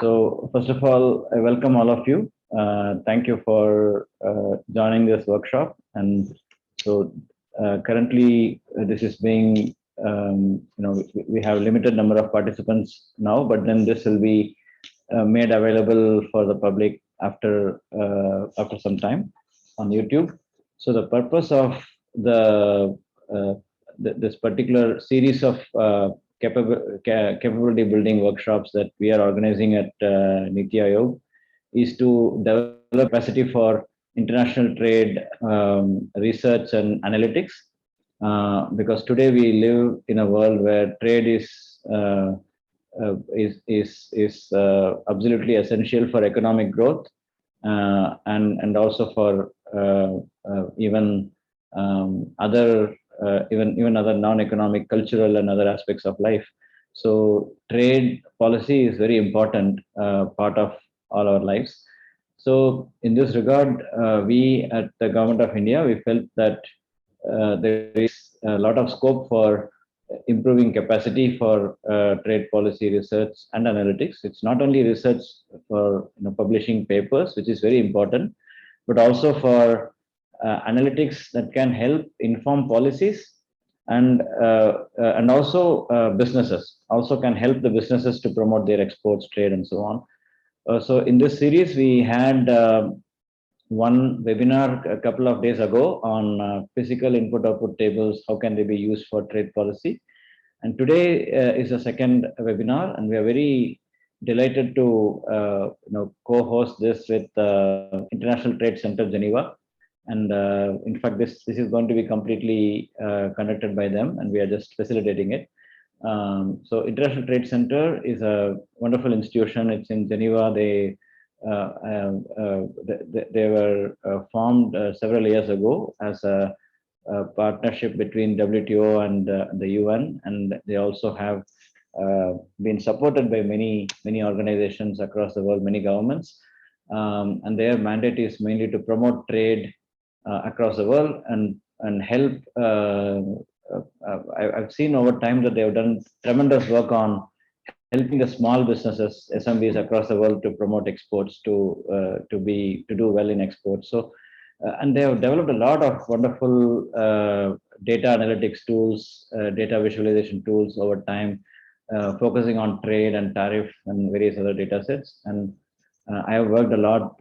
So first of all, I welcome all of you. Thank you for joining this workshop. And so currently this is being, we have limited number of participants now, but then this will be made available for the public after some time on YouTube. So the purpose of uh, this particular series of capability building workshops that we are organizing at NITI AAYOG is to develop capacity for international trade, research and analytics. Because today we live in a world where trade is absolutely essential for economic growth, and also for even other even other non-economic, cultural and other aspects of life. So trade policy is very important part of all our lives. So in this regard, we at the Government of India, we felt that there is a lot of scope for improving capacity for trade policy research and analytics. It's not only research for publishing papers, which is very important, but also for analytics that can help inform policies, and also businesses also can help the businesses to promote their exports, trade, and so on. So in this series, we had one webinar a couple of days ago on physical input-output tables, how can they be used for trade policy. And today is a second webinar, and we are very delighted to co-host this with International Trade Center Geneva. And in fact, this is going to be completely conducted by them, and we are just facilitating it. So International Trade Center is a wonderful institution. It's in Geneva. They were formed several years ago as a partnership between WTO and the UN, and they also have been supported by many organizations across the world, many governments, and their mandate is mainly to promote trade across the world and help. I've seen over time that they have done tremendous work on helping the small businesses, SMBs across the world to promote exports, to do well in exports. So, and they have developed a lot of wonderful data analytics tools, data visualization tools over time, focusing on trade and tariff and various other data sets. And I have worked a lot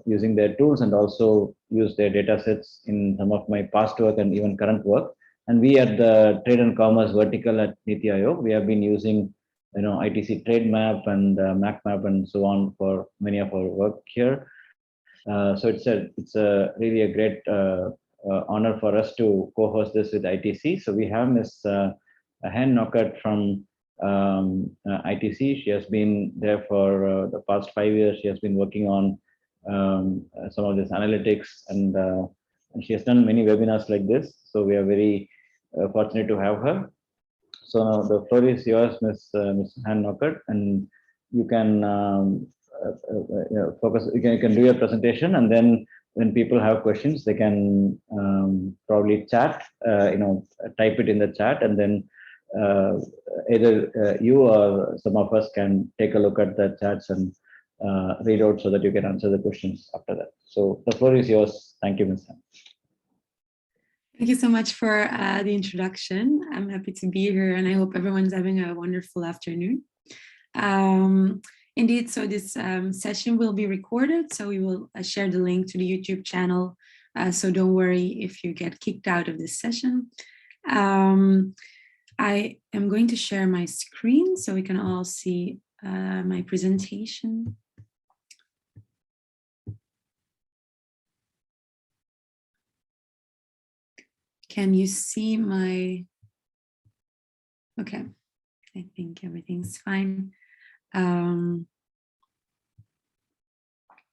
using their tools and also used their data sets in some of my past work and even current work. And we at the Trade and Commerce vertical at NITI AAYOG, we have been using ITC Trademap and MacMap and so on for many of our work here. So it's a really a great honor for us to co-host this with ITC. So we have Ms. Hen Nockert from ITC. She has been there for the past 5 years. She has been working on some of this analytics, and she has done many webinars like this. So we are very fortunate to have her. So now the floor is yours, Ms. Han Nockert, and you can focus. You can do your presentation, and then when people have questions, they can probably chat. Type it in the chat, and then either you or some of us can take a look at the chats and read out so that you can answer the questions after that. So the floor is yours. Thank you, Ms. Han. Thank you so much for the introduction. I'm happy to be here, and I hope everyone's having a wonderful afternoon. Indeed, so this session will be recorded, so we will share the link to the YouTube channel. So don't worry if you get kicked out of this session. I am going to share my screen so we can all see my presentation. Can you see my, okay, I think everything's fine.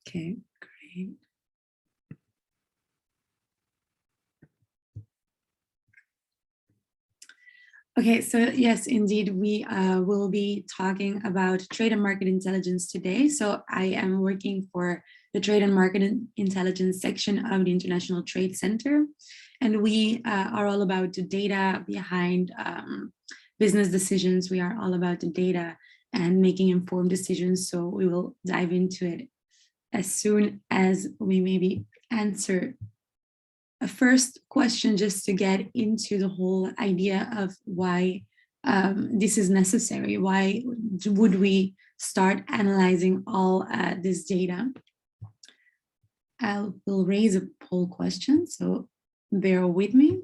Okay, great. Okay, so yes, indeed, we will be talking about trade and market intelligence today. So I am working for the Trade and Market Intelligence section of the International Trade Center. And we are all about the data behind business decisions. We are all about the data and making informed decisions. So we will dive into it as soon as we maybe answer a first question, just to get into the whole idea of why this is necessary. Why would we start analyzing all this data? I will raise a poll question, so bear with me.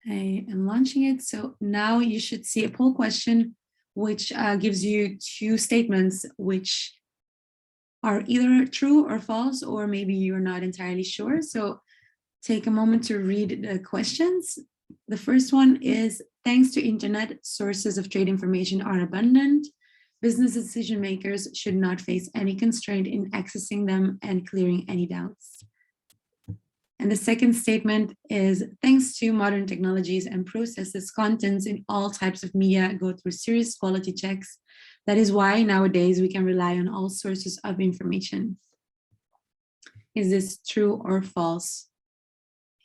I am launching it. So now you should see a poll question, which gives you two statements which are either true or false, or maybe you're not entirely sure. So take a moment to read the questions. The first one is, thanks to internet, sources of trade information are abundant. Business decision makers should not face any constraint in accessing them and clearing any doubts. And the second statement is, thanks to modern technologies and processes, contents in all types of media go through serious quality checks. That is why nowadays we can rely on all sources of information. Is this true or false,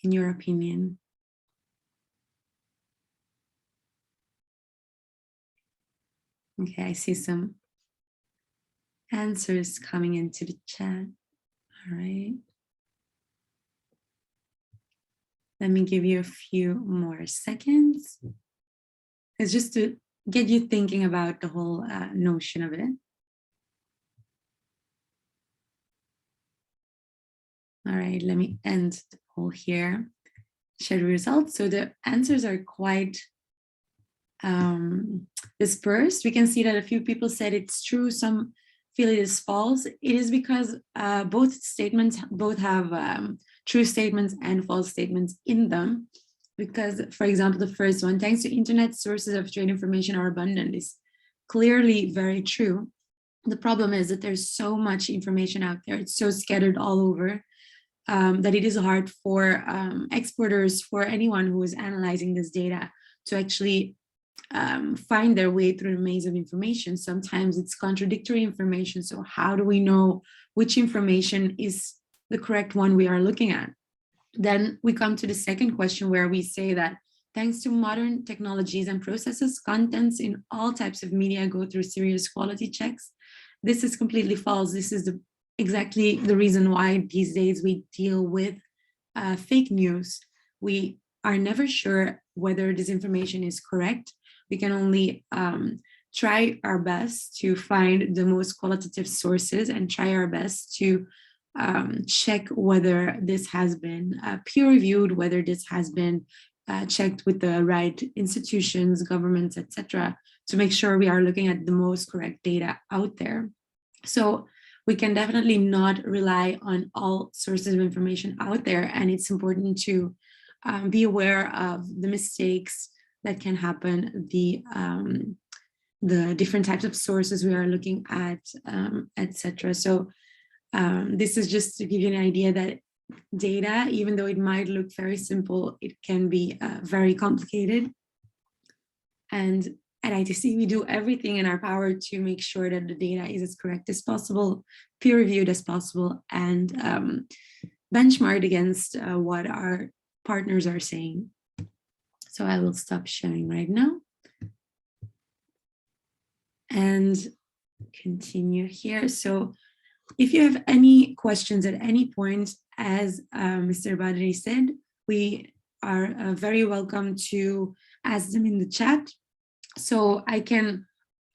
in your opinion? Okay, I see some answers coming into the chat. All right. Let me give you a few more seconds. It's just to get you thinking about the whole notion of it. All right, let me end the poll here. Share the results. So the answers are quite dispersed. We can see that a few people said it's true, some feel it is false. It is because both statements have true statements and false statements in them. Because, for example, the first one, thanks to internet, sources of trade information are abundant, is clearly very true. The problem is that there's so much information out there. It's so scattered all over that it is hard for exporters, for anyone who is analyzing this data, to actually find their way through the maze of information. Sometimes it's contradictory information. So how do we know which information is the correct one we are looking at? Then we come to the second question, where we say that thanks to modern technologies and processes, contents in all types of media go through serious quality checks. This is completely false. This is exactly the reason why these days we deal with fake news. We are never sure whether this information is correct. We can only try our best to find the most qualitative sources and try our best to check whether this has been peer-reviewed, whether this has been checked with the right institutions, governments, etc., to make sure we are looking at the most correct data out there. So we can definitely not rely on all sources of information out there, and it's important to be aware of the mistakes that can happen, the different types of sources we are looking at, etc. So this is just to give you an idea that data, even though it might look very simple, it can be very complicated. And at ITC, we do everything in our power to make sure that the data is as correct as possible, peer-reviewed as possible, and benchmarked against what our partners are saying. So I will stop sharing right now and continue here. So if you have any questions at any point, as Mr. Badri said, we are very welcome to ask them in the chat, so I can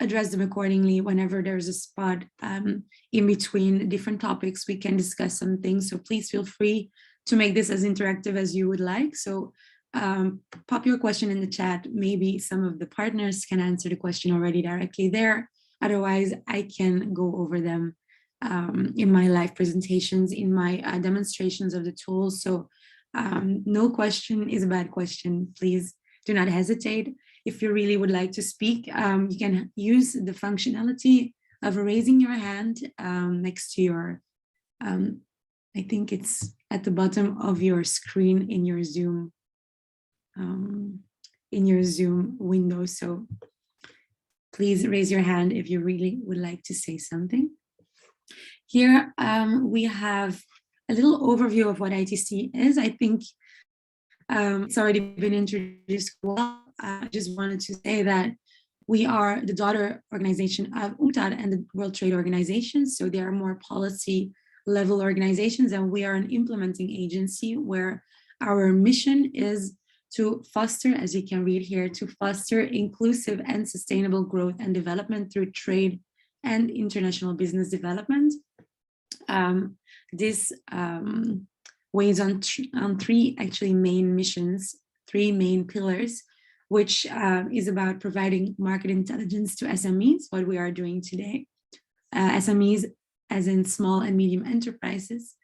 address them accordingly whenever there's a spot in between different topics. We can discuss some things, so please feel free to make this as interactive as you would like. So pop your question in the chat. Maybe some of the partners can answer the question already directly there. Otherwise, I can go over them in my live presentations, in my demonstrations of the tools. So no question is a bad question. Please do not hesitate. If you really would like to speak, you can use the functionality of raising your hand next to your, I think it's at the bottom of your screen in your Zoom window. So please raise your hand if you really would like to say something. Here we have a little overview of what ITC is. I think it's already been introduced well. I just wanted to say that We are the daughter organization of UNCTAD and the World Trade Organization. So they are more policy level organizations, and we are an implementing agency where our mission is to foster, as you can read here, to foster inclusive and sustainable growth and development through trade and international business development. This weighs on three actually main missions, three main pillars, which is about providing market intelligence to SMEs, what we are doing today. SMEs as in small and medium enterprises.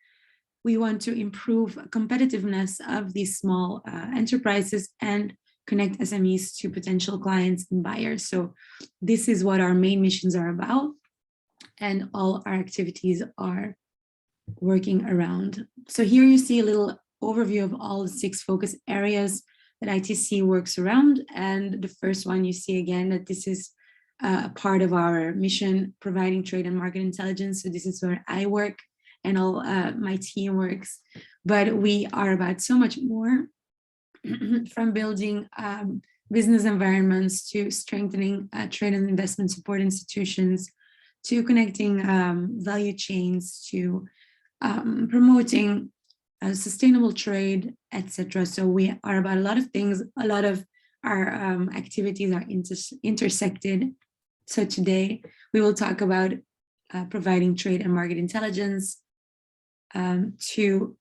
We want to improve competitiveness of these small enterprises and connect SMEs to potential clients and buyers. So this is what our main missions are about, and all our activities are working around. So here you see a little overview of all the 6 focus areas that ITC works around. And the first one you see again that this is a part of our mission, providing trade and market intelligence. So this is where I work and all my team works, but we are about so much more, from building business environments to strengthening trade and investment support institutions, to connecting value chains, to promoting sustainable trade, etc. So we are about a lot of things. A lot of our activities are intersected. So today we will talk about providing trade and market intelligence to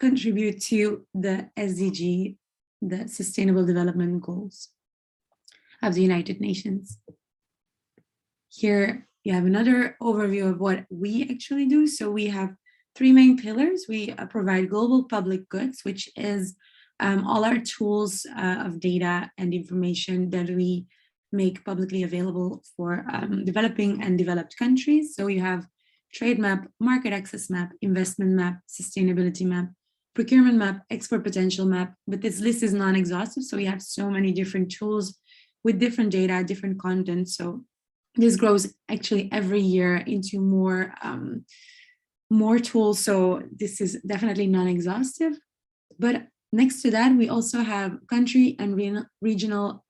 contribute to the SDG, the Sustainable Development Goals of the United Nations. Here you have another overview of what we actually do. So we have 3 main pillars. We provide global public goods, which is all our tools of data and information that we make publicly available for developing and developed countries. So you have Trademap, Market Access Map, Investment Map, Sustainability Map, Procurement Map, Export Potential Map, but this list is non-exhaustive. So we have so many different tools with different data, different content. So this grows actually every year into more tools. So this is definitely non-exhaustive. But next to that, we also have country and regional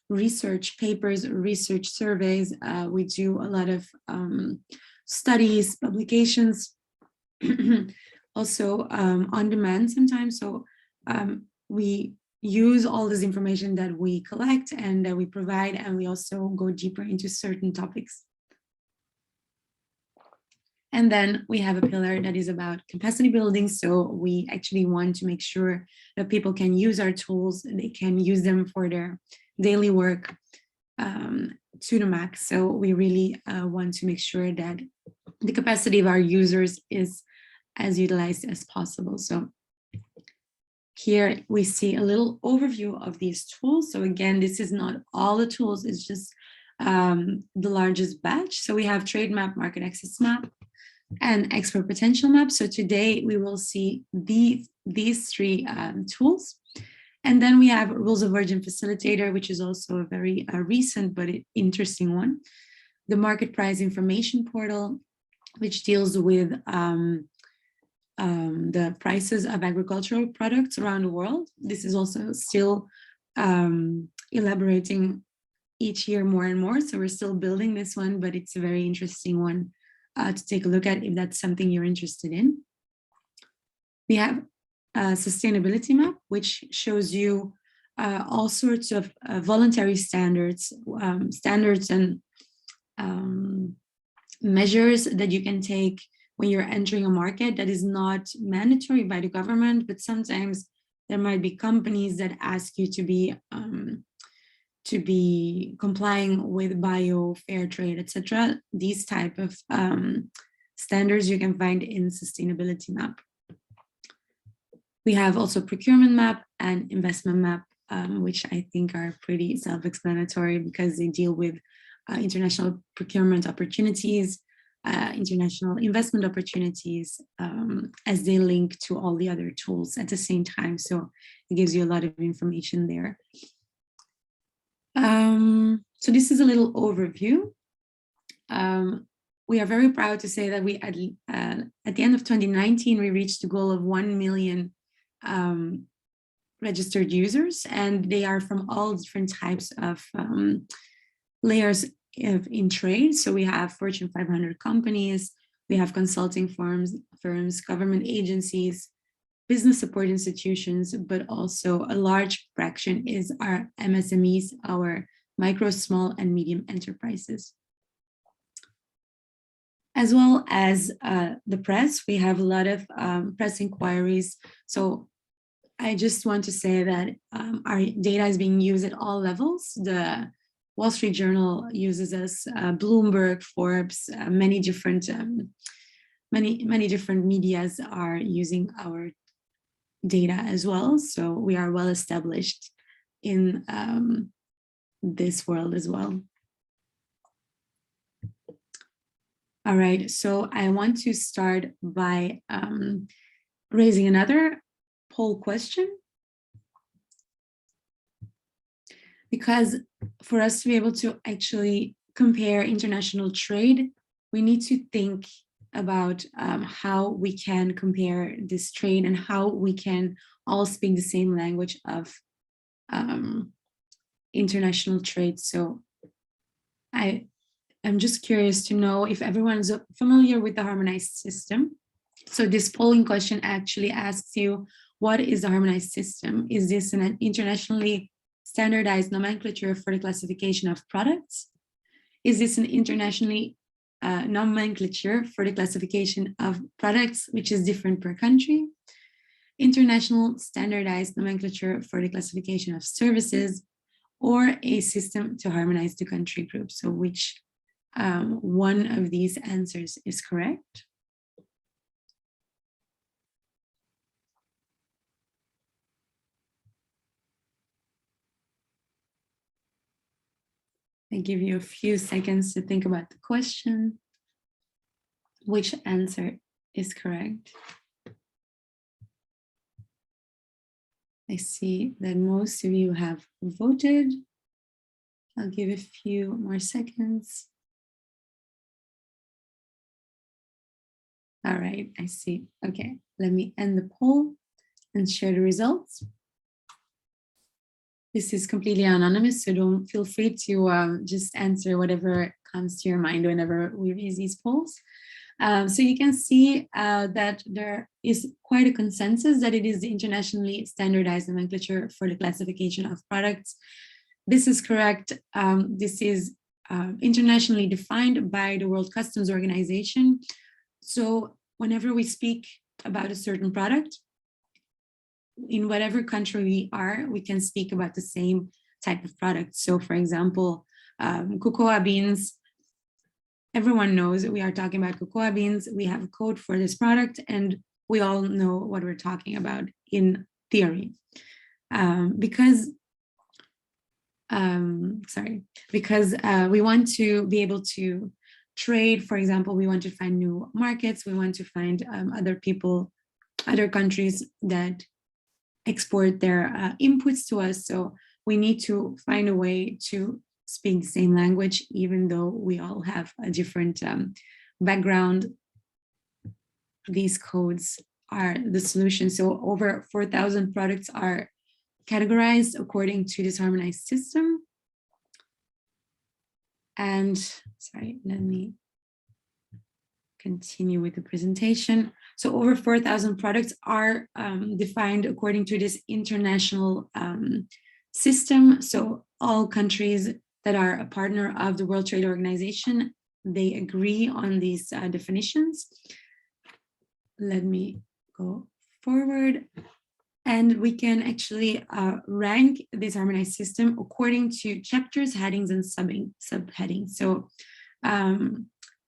research papers, research surveys. We do a lot of studies, publications, also on demand sometimes. So we use all this information that we collect and that we provide, and we also go deeper into certain topics. And then we have a pillar that is about capacity building. So we actually want to make sure that people can use our tools, they can use them for their daily work to the max. So we really want to make sure that the capacity of our users is as utilized as possible. So here we see a little overview of these tools. So again, this is not all the tools, it's just the largest batch. So we have Trademap, Market Access Map, and Export Potential Map. So today we will see these 3 tools. And then we have Rules of Origin Facilitator, which is also a very recent but interesting one. The Market Price Information Portal, which deals with the prices of agricultural products around the world. This is also still elaborating each year more and more. So we're still building this one, but it's a very interesting one to take a look at if that's something you're interested in. We have a Sustainability Map, which shows you all sorts of voluntary standards, and measures that you can take when you're entering a market that is not mandatory by the government, but sometimes there might be companies that ask you to be complying with bio, fair trade, etc. These type of standards you can find in Sustainability Map. We have also Procurement Map and Investment Map, which I think are pretty self-explanatory because they deal with international procurement opportunities, international investment opportunities, as they link to all the other tools at the same time. So it gives you a lot of information there. So this is a little overview. We are very proud to say that we at the end of 2019, we reached the goal of 1 million registered users, and they are from all different types of layers in trade. So we have Fortune 500 companies, we have consulting firms, government agencies, business support institutions, but also a large fraction is our MSMEs, our micro, small, and medium enterprises. As well as the press, we have a lot of press inquiries. So I just want to say that our data is being used at all levels. The Wall Street Journal uses us, Bloomberg, Forbes, many different medias are using our data as well. So we are well established in this world as well. All right, so I want to start by raising another poll question, because for us to be able to actually compare international trade, we need to think about how we can compare this trade and how we can all speak the same language of international trade. So I'm just curious to know if everyone's familiar with the harmonized system. So this polling question actually asks you, what is the harmonized system? Is this an internationally standardized nomenclature for the classification of products? Is this an internationally nomenclature for the classification of products, which is different per country? International standardized nomenclature for the classification of services, or a system to harmonize the country groups? So which one of these answers is correct? I give you a few seconds to think about the question. Which answer is correct? I see that most of you have voted. I'll give a few more seconds. All right, I see. Okay, let me end the poll and share the results. This is completely anonymous, so don't feel free to just answer whatever comes to your mind whenever we raise these polls. So you can see that there is quite a consensus that it is the internationally standardized nomenclature for the classification of products. This is correct. This is internationally defined by the World Customs Organization. So whenever we speak about a certain product, in whatever country we are, we can speak about the same type of product. So for example, cocoa beans, everyone knows that we are talking about cocoa beans. We have a code for this product and we all know what we're talking about in theory. Because we want to be able to trade. For example, we want to find new markets. We want to find other countries that export their inputs to us. So we need to find a way to speak the same language, even though we all have a different background. These codes are the solution. So over 4,000 products are categorized according to this harmonized system. And sorry, let me continue with the presentation. So over 4,000 products are defined according to this international system. So all countries that are a partner of the World Trade Organization, they agree on these definitions. Let me go forward. And we can actually rank this harmonized system according to chapters, headings, and subheadings. So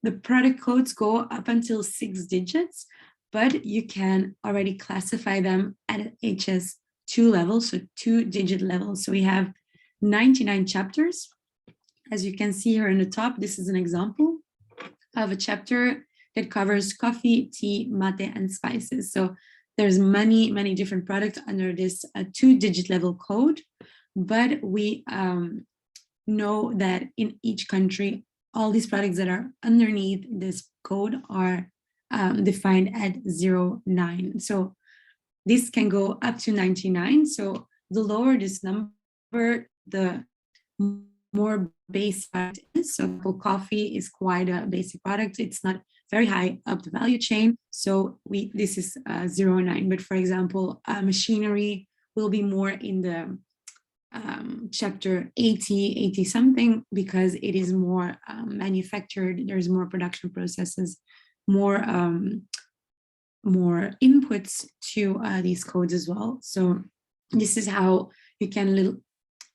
the product codes go up until 6 digits, but you can already classify them at HS2 level, so 2-digit level. So we have 99 chapters. As you can see here on the top, this is an example of a chapter that covers coffee, tea, mate, and spices. So there's many, many different products under this 2-digit level code, but we know that in each country, all these products that are underneath this code are defined at 09. So this can go up to 99. So the lower this number, the more basic product is. So coffee is quite a basic product. It's not very high up the value chain. So this is 0.9. But for example, machinery will be more in the chapter 80 something, because it is more manufactured. There's more production processes, more inputs to these codes as well. So this is how you can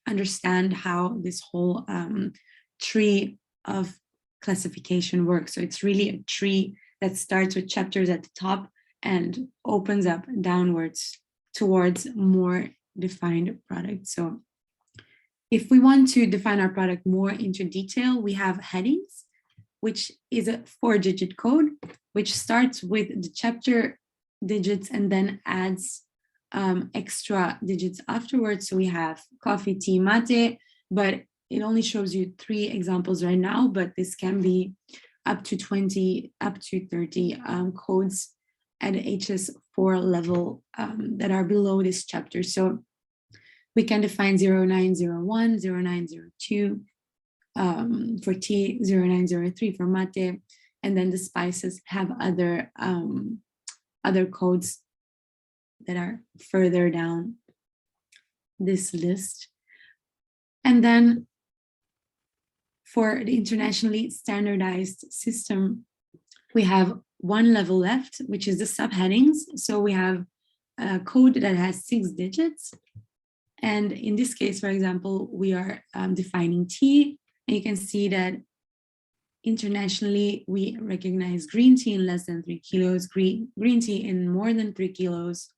understand how this whole tree of classification works. So it's really a tree that starts with chapters at the top and opens up downwards towards more defined products. So if we want to define our product more into detail, we have headings, which is a 4-digit code, which starts with the chapter digits and then adds extra digits afterwards. So we have coffee, tea, mate, but it only shows you 3 examples right now, but this can be up to 20, up to 30 codes at HS4 level that are below this chapter. So we can define 0901, 0902 for tea, 0903 for mate, and then the spices have other codes that are further down this list. And then for the internationally standardized system, we have 1 level left, which is the subheadings. So we have a code that has 6 digits. And in this case, for example, we are defining tea. And you can see that internationally, we recognize green tea in less than 3 kilos, green tea in more than 3 kilos,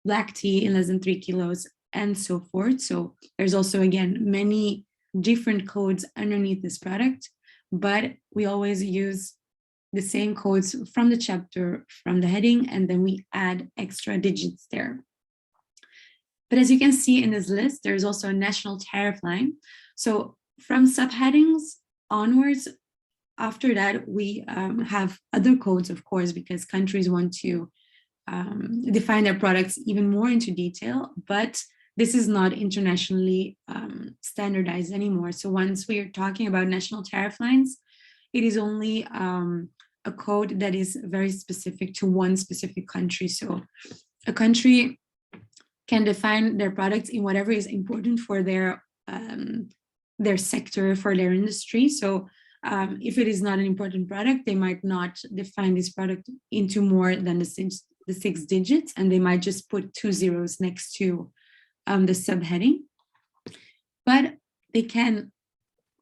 black tea in less than 3 kilos, and so forth. So there's also, again, many different codes underneath this product, but we always use the same codes from the chapter, from the heading, and then we add extra digits there. But as you can see in this list, there's also a national tariff line. So from subheadings onwards, after that, we have other codes, of course, because countries want to define their products even more into detail, but this is not internationally standardized anymore. So once we are talking about national tariff lines, it is only a code that is very specific to one specific country. So a country can define their products in whatever is important for their sector, for their industry. So if it is not an important product, they might not define this product into more than the 6 digits, and they might just put 2 zeros next to the subheading. But they can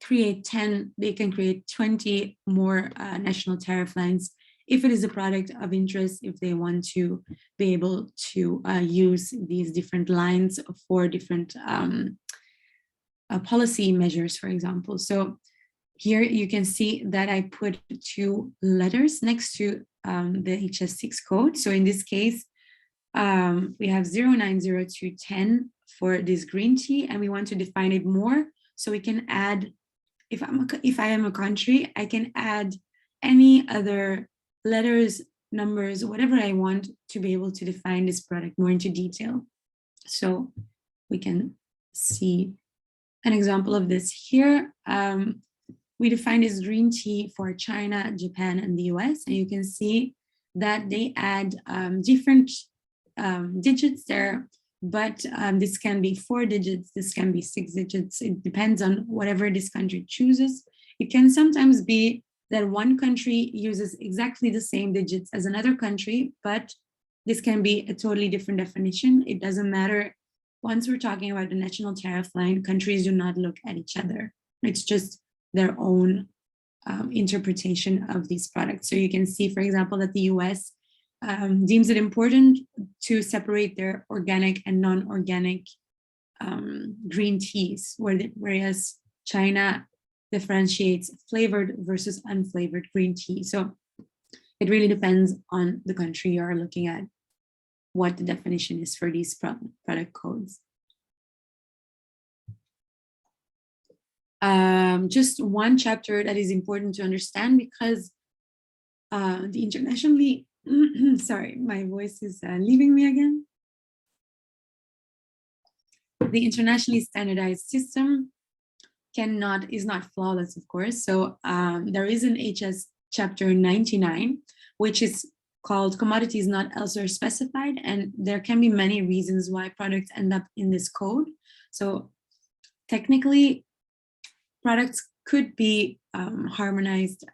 create 10, they can create 20 more national tariff lines if it is a product of interest, if they want to be able to use these different lines for different policy measures, for example. So here you can see that I put 2 letters next to the HS6 code. So in this case, we have 090210 for this green tea, and we want to define it more. So we can add, if I am a country, I can add any other letters, numbers, whatever I want to be able to define this product more into detail. So we can see an example of this here. We define this green tea for China, Japan, and the US, and you can see that they add different digits there, but this can be 4 digits, this can be 6 digits. It depends on whatever this country chooses. It can sometimes be that one country uses exactly the same digits as another country, but this can be a totally different definition. It doesn't matter. Once we're talking about the national tariff line, countries do not look at each other. It's just their own interpretation of these products. So you can see, for example, that the US deems it important to separate their organic and non-organic green teas, whereas China differentiates flavored versus unflavored green tea. So it really depends on the country you are looking at, what the definition is for these product codes. Just one chapter that is important to understand, because the internationally, sorry, my voice is leaving me again. The internationally standardized system is not flawless, of course. So there is an HS chapter 99, which is called Commodities Not Elsewhere Specified, and there can be many reasons why products end up in this code. So technically, products could be harmonized,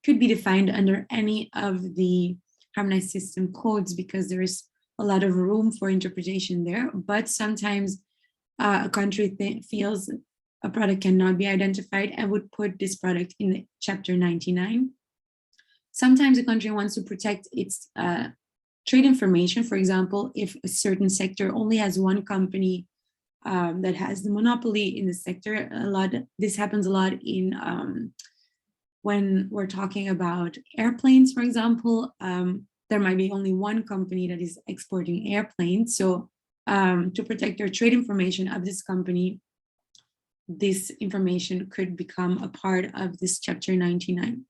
could be defined under any of the harmonized system codes because there is a lot of room for interpretation there. But sometimes a country feels a product cannot be identified and would put this product in the chapter 99. Sometimes a country wants to protect its trade information. For example, if a certain sector only has one company that has the monopoly in the sector, this happens a lot in when we're talking about airplanes, for example. There might be only one company that is exporting airplanes. So to protect their trade information of this company, this information could become a part of this chapter 99.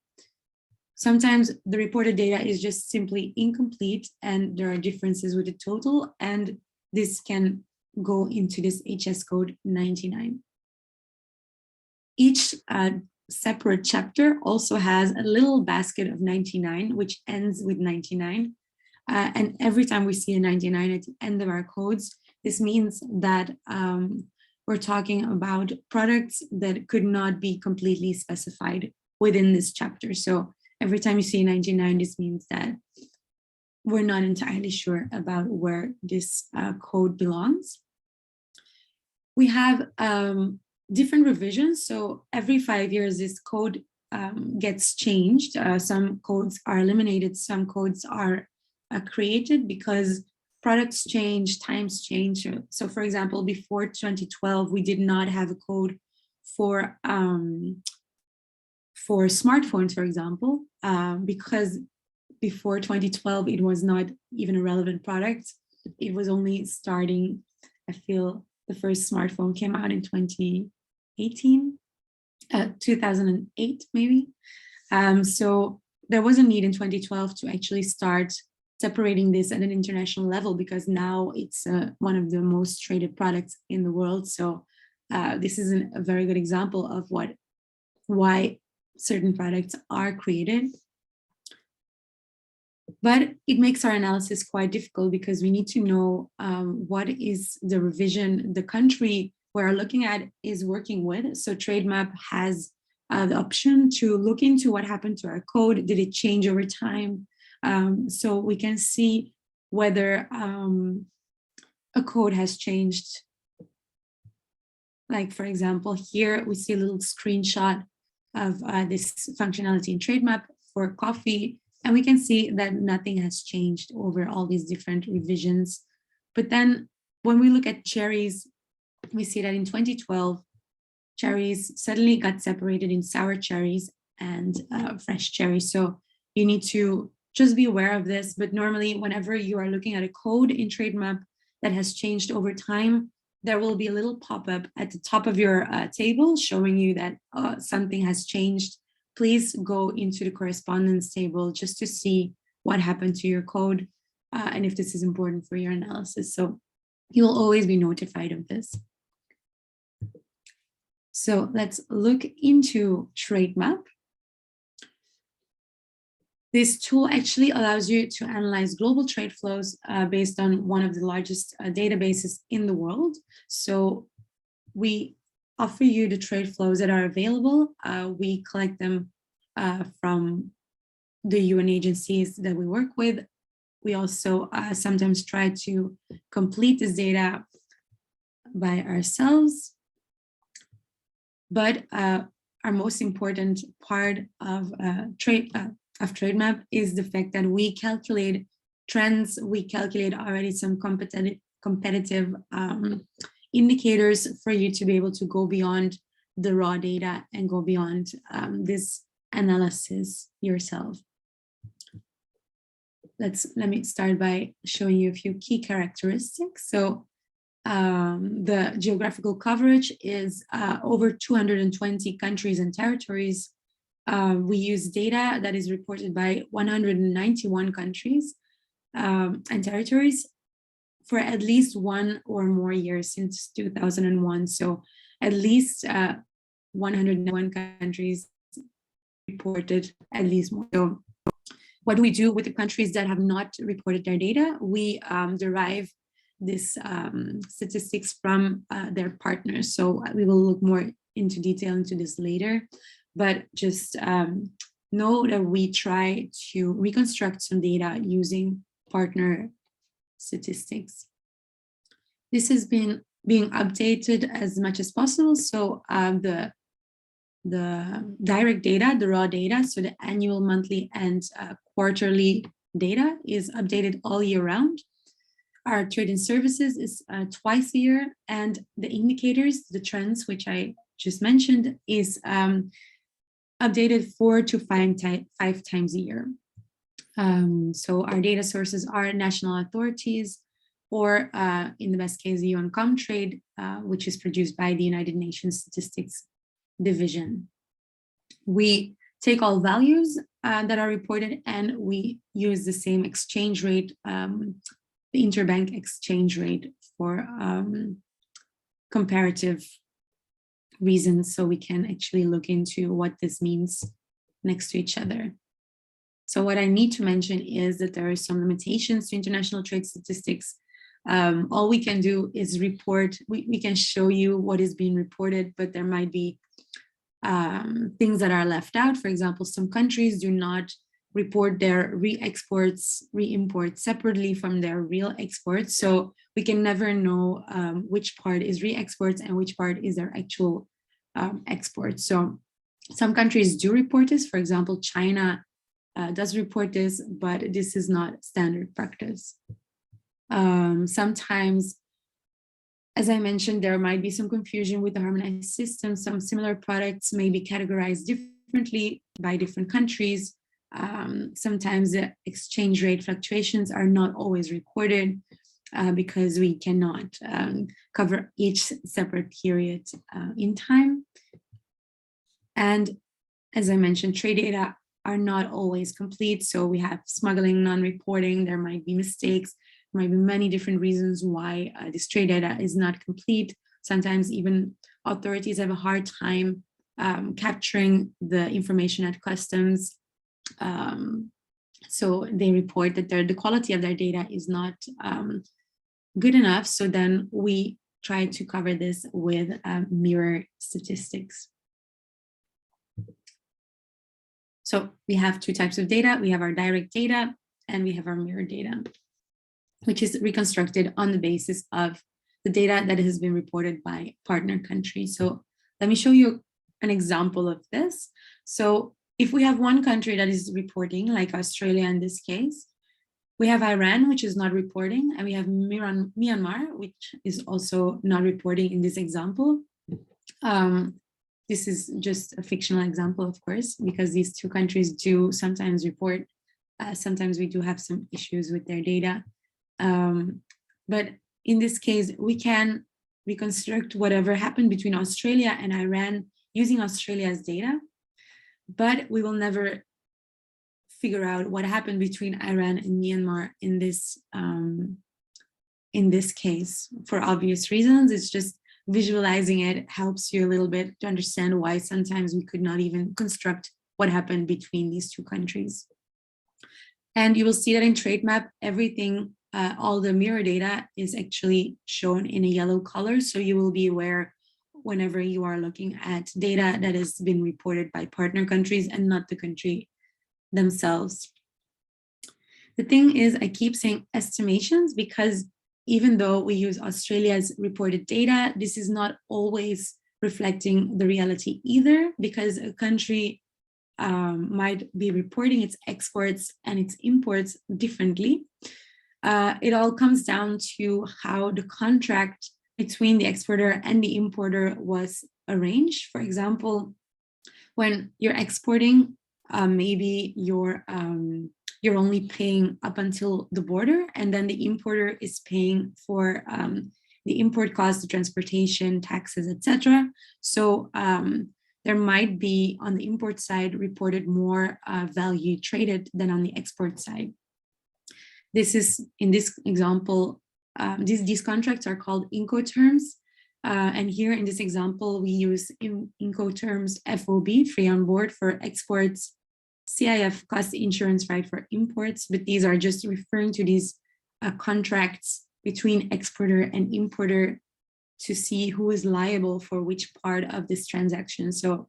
Sometimes the reported data is just simply incomplete and there are differences with the total, and this can go into this HS code 99. Each separate chapter also has a little basket of 99, which ends with 99. And every time we see a 99 at the end of our codes, this means that we're talking about products that could not be completely specified within this chapter. So every time you see 99, this means that we're not entirely sure about where this code belongs. We have different revisions. So every 5 years, this code gets changed. Some codes are eliminated, some codes are created because products change, times change. So for example, before 2012, we did not have a code for smartphones, for example, because before 2012, it was not even a relevant product. It was only starting, I feel the first smartphone came out in 2008 maybe. So there was a need in 2012 to actually start separating this at an international level because now it's one of the most traded products in the world. So this is a very good example of why certain products are created. But it makes our analysis quite difficult because we need to know what is the revision the country we're looking at is working with. So Trademap has the option to look into what happened to our code. Did it change over time? So we can see whether a code has changed. Like, for example, here we see a little screenshot of this functionality in Trademap for coffee. And we can see that nothing has changed over all these different revisions. But then when we look at cherries, we see that in 2012, cherries suddenly got separated in sour cherries and fresh cherries. So you need to just be aware of this. But normally, whenever you are looking at a code in Trademap that has changed over time, there will be a little pop-up at the top of your table showing you that something has changed. Please go into the correspondence table just to see what happened to your code and if this is important for your analysis. So you'll always be notified of this. So let's look into Trademap. This tool actually allows you to analyze global trade flows based on one of the largest databases in the world. So we offer you the trade flows that are available. We collect them from the UN agencies that we work with. We also sometimes try to complete this data by ourselves. But our most important part of Trademap is the fact that we calculate trends. We calculate already some competitive indicators for you to be able to go beyond the raw data and go beyond this analysis yourself. Let me start by showing you a few key characteristics. So the geographical coverage is over 220 countries and territories. We use data that is reported by 191 countries and territories for at least one or more years since 2001. So at least 101 countries reported at least more. So what do we do with the countries that have not reported their data? We derive this statistics from their partners. So we will look more into detail into this later, but just know that we try to reconstruct some data using partner statistics. This has been being updated as much as possible. So the direct data, the raw data, so the annual, monthly, and quarterly data is updated all year round. Our trade and services is twice a year, and the indicators, the trends, which I just mentioned, is updated 4 to 5 times a year. So our data sources are national authorities, or in the best case, the UN Comtrade, which is produced by the United Nations Statistics Division. We take all values that are reported, and we use the same exchange rate, the interbank exchange rate, for comparative reasons, so we can actually look into what this means next to each other. So what I need to mention is that there are some limitations to international trade statistics. All we can do is report, we can show you what is being reported, but there might be things that are left out. For example, some countries do not report their re-exports, re-imports separately from their real exports. So we can never know which part is re-exports and which part is their actual exports. So some countries do report this. For example, China does report this, but this is not standard practice. Sometimes, as I mentioned, there might be some confusion with the harmonized system. Some similar products may be categorized differently by different countries. Sometimes the exchange rate fluctuations are not always recorded because we cannot cover each separate period in time. And as I mentioned, trade data are not always complete. So we have smuggling, non-reporting, there might be mistakes, there might be many different reasons why this trade data is not complete. Sometimes even authorities have a hard time capturing the information at customs. So they report that the quality of their data is not good enough. So then we try to cover this with mirror statistics. So we have two types of data. We have our direct data and we have our mirror data, which is reconstructed on the basis of the data that has been reported by partner countries. So let me show you an example of this. So if we have one country that is reporting, like Australia in this case, we have Iran, which is not reporting, and we have Myanmar, which is also not reporting in this example. This is just a fictional example, of course, because these two countries do sometimes report. Sometimes we do have some issues with their data. But in this case, we can reconstruct whatever happened between Australia and Iran using Australia's data, but we will never figure out what happened between Iran and Myanmar in this case for obvious reasons. It's just visualizing it helps you a little bit to understand why sometimes we could not even construct what happened between these two countries. And you will see that in Trademap, everything, all the mirror data is actually shown in a yellow color. So you will be aware whenever you are looking at data that has been reported by partner countries and not the country themselves. The thing is, I keep saying estimations because even though we use Australia's reported data, this is not always reflecting the reality either, because a country might be reporting its exports and its imports differently. It all comes down to how the contract between the exporter and the importer was arranged. For example, when you're exporting, maybe you're only paying up until the border, and then the importer is paying for the import costs, the transportation, taxes, etc. So there might be on the import side reported more value traded than on the export side. This is, in this example, these contracts are called Incoterms. And here in this example, we use in Incoterms FOB, free on board for exports, CIF, cost insurance right for imports, but these are just referring to these contracts between exporter and importer to see who is liable for which part of this transaction. So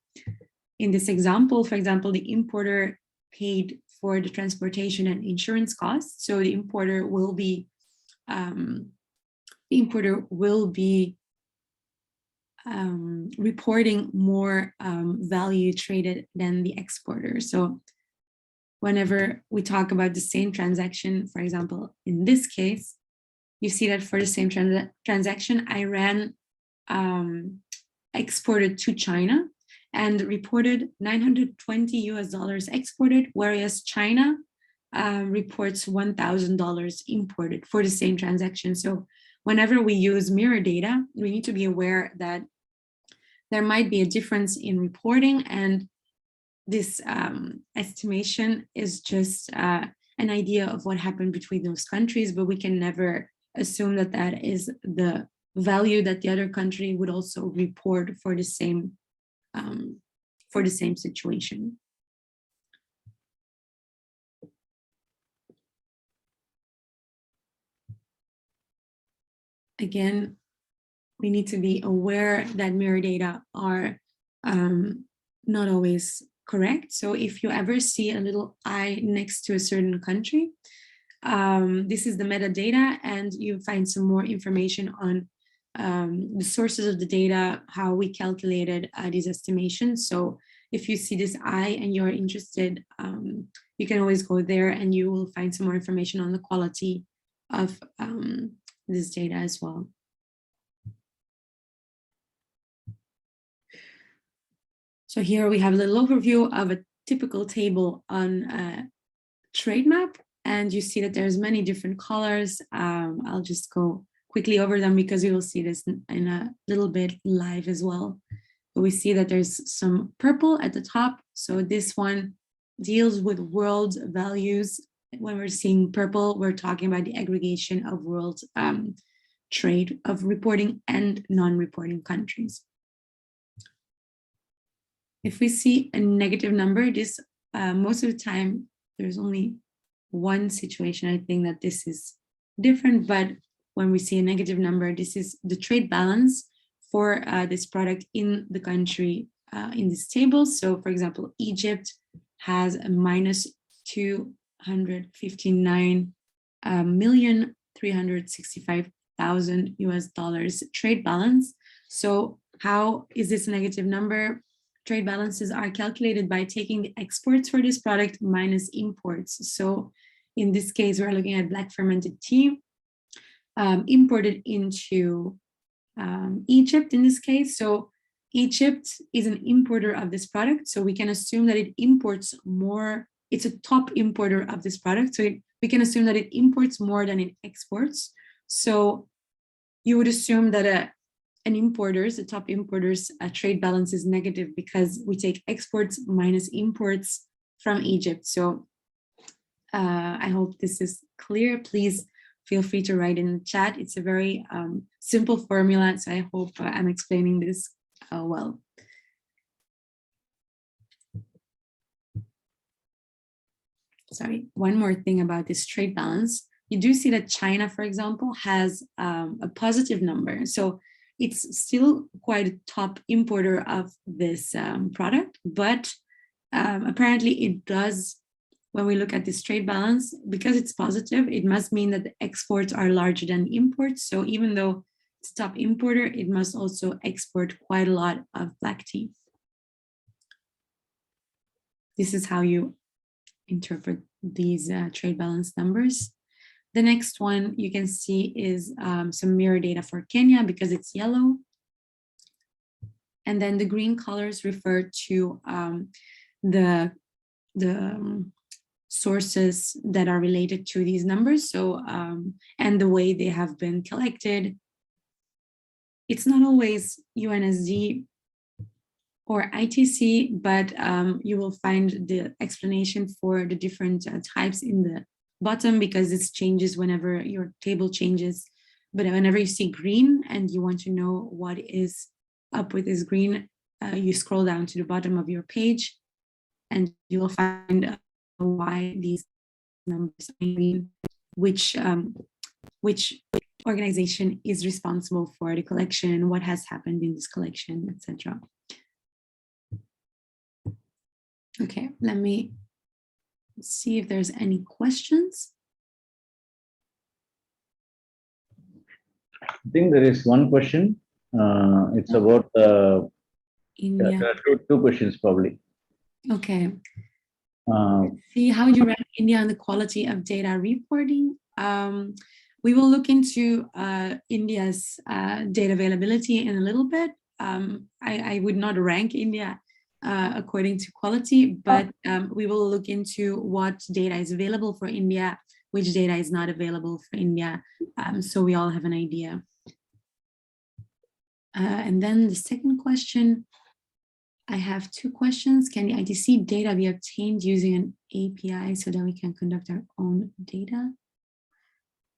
in this example, for example, the importer paid for the transportation and insurance costs. So the importer will be reporting more value traded than the exporter. So whenever we talk about the same transaction, for example, in this case, you see that for the same transaction, Iran exported to China and reported $920 exported, whereas China reports $1,000 imported for the same transaction. So whenever we use mirror data, we need to be aware that there might be a difference in reporting, and this estimation is just an idea of what happened between those countries, but we can never assume that that is the value that the other country would also report for the same situation. Again, we need to be aware that mirror data are not always correct. So if you ever see a little I next to a certain country, this is the metadata, and you find some more information on the sources of the data, how we calculated these estimations. So if you see this I and you're interested, you can always go there and you will find some more information on the quality of this data as well. So here we have a little overview of a typical table on Trademap, and you see that there's many different colors. I'll just go quickly over them because you will see this in a little bit live as well. But we see that there's some purple at the top. So this one deals with world values. When we're seeing purple, we're talking about the aggregation of world trade of reporting and non-reporting countries. If we see a negative number, this most of the time, there's only one situation, I think, that this is different, but when we see a negative number, this is the trade balance for this product in the country in this table. So for example, Egypt has a minus 259,365,000 US dollars trade balance. So how is this a negative number? Trade balances are calculated by taking the exports for this product minus imports. So in this case, we're looking at black fermented tea imported into Egypt in this case. So Egypt is an importer of this product. So we can assume that it imports more. It's a top importer of this product. So we can assume that it imports more than it exports. So you would assume that the top importers trade balance is negative because we take exports minus imports from Egypt. So I hope this is clear. Please feel free to write in the chat. It's a very simple formula, so I hope I'm explaining this well. Sorry, one more thing about this trade balance. You do see that China, for example, has a positive number. So it's still quite a top importer of this product, but apparently it does, when we look at this trade balance, because it's positive, it must mean that the exports are larger than imports. So even though it's a top importer, it must also export quite a lot of black tea. This is how you interpret these trade balance numbers. The next one you can see is some mirror data for Kenya because it's yellow. And then the green colors refer to the sources that are related to these numbers. So, and the way they have been collected. It's not always UNSD or ITC, but you will find the explanation for the different types in the bottom because this changes whenever your table changes. But whenever you see green and you want to know what is up with this green, you scroll down to the bottom of your page and you will find why these numbers are green, which organization is responsible for the collection, what has happened in this collection, etc. Okay, let me see if there's any questions. I think there is one question. It's about India. there are two questions probably. Okay. See, how would you rank India on the quality of data reporting? We will look into India's data availability in a little bit. I would not rank India according to quality, but we will look into what data is available for India, which data is not available for India, so we all have an idea. And then the second question, I have two questions. Can the ITC data be obtained using an API so that we can conduct our own data?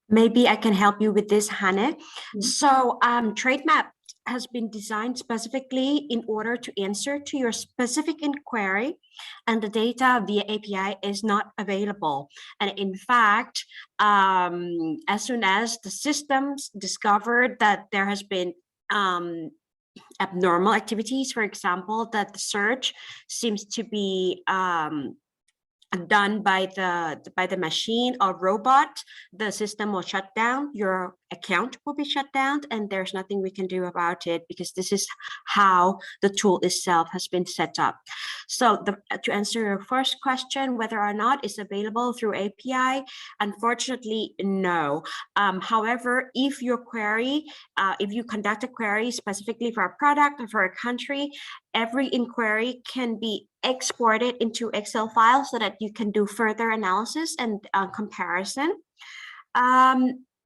Maybe I can help you with this, Hannah. So Trademap has been designed specifically in order to answer to your specific inquiry, and the data via API is not available. And in fact, as soon as the systems discovered that there has been abnormal activities, for example, that the search seems to be done by the machine or robot, the system will shut down, your account will be shut down, and there's nothing we can do about it because this is how the tool itself has been set up. So to answer your first question, whether or not it's available through API, unfortunately, no. However, if your query, if you conduct a query specifically for a product or for a country, every inquiry can be exported into Excel files so that you can do further analysis and comparison.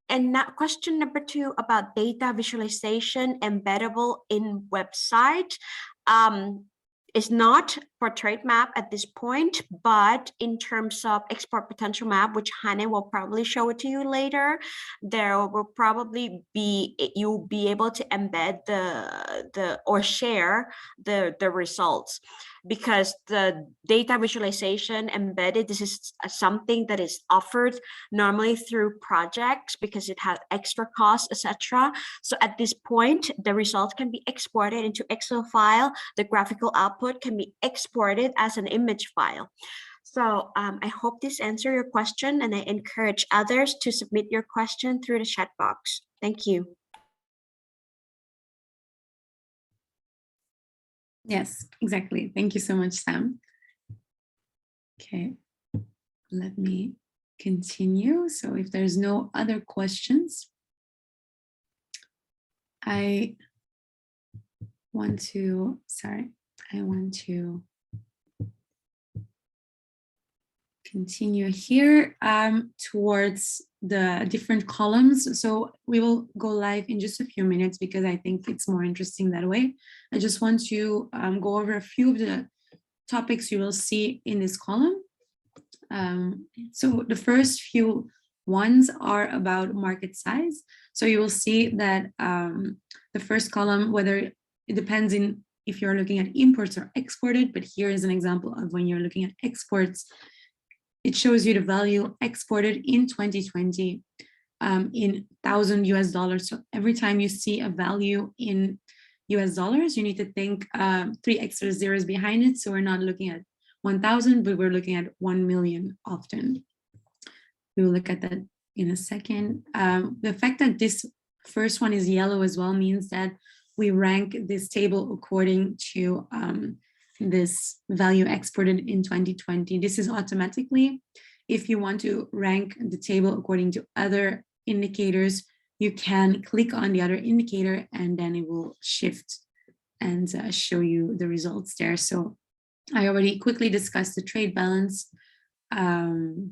And now question number 2 about data visualization embeddable in website. Is not for Trademap at this point, but in terms of export potential map, which Hannah will probably show it to you later, there will probably be, you'll be able to embed or share the results, because the data visualization embedded, this is something that is offered normally through projects because it has extra costs, etc. So at this point, the results can be exported into Excel file. The graphical output can be exported as an image file. So I hope this answered your question, and I encourage others to submit your question through the chat box. Thank you. Yes, exactly. Thank you so much, Sam. Okay, let me continue. So if there's no other questions, I want to continue here towards the different columns. So we will go live in just a few minutes because I think it's more interesting that way. I just want to go over a few of the topics you will see in this column. So the first few ones are about market size. So you will see that the first column, whether it depends in if you're looking at imports or exported, but here is an example of when you're looking at exports. It shows you the value exported in 2020 in $1,000 US. So every time you see a value in US dollars, you need to think 3 extra zeros behind it. So we're not looking at 1,000, but we're looking at 1 million often. We will look at that in a second. The fact that this first one is yellow as well means that we rank this table according to this value exported in 2020. This is automatically. If you want to rank the table according to other indicators, you can click on the other indicator and then it will shift and show you the results there. So I already quickly discussed the trade balance. The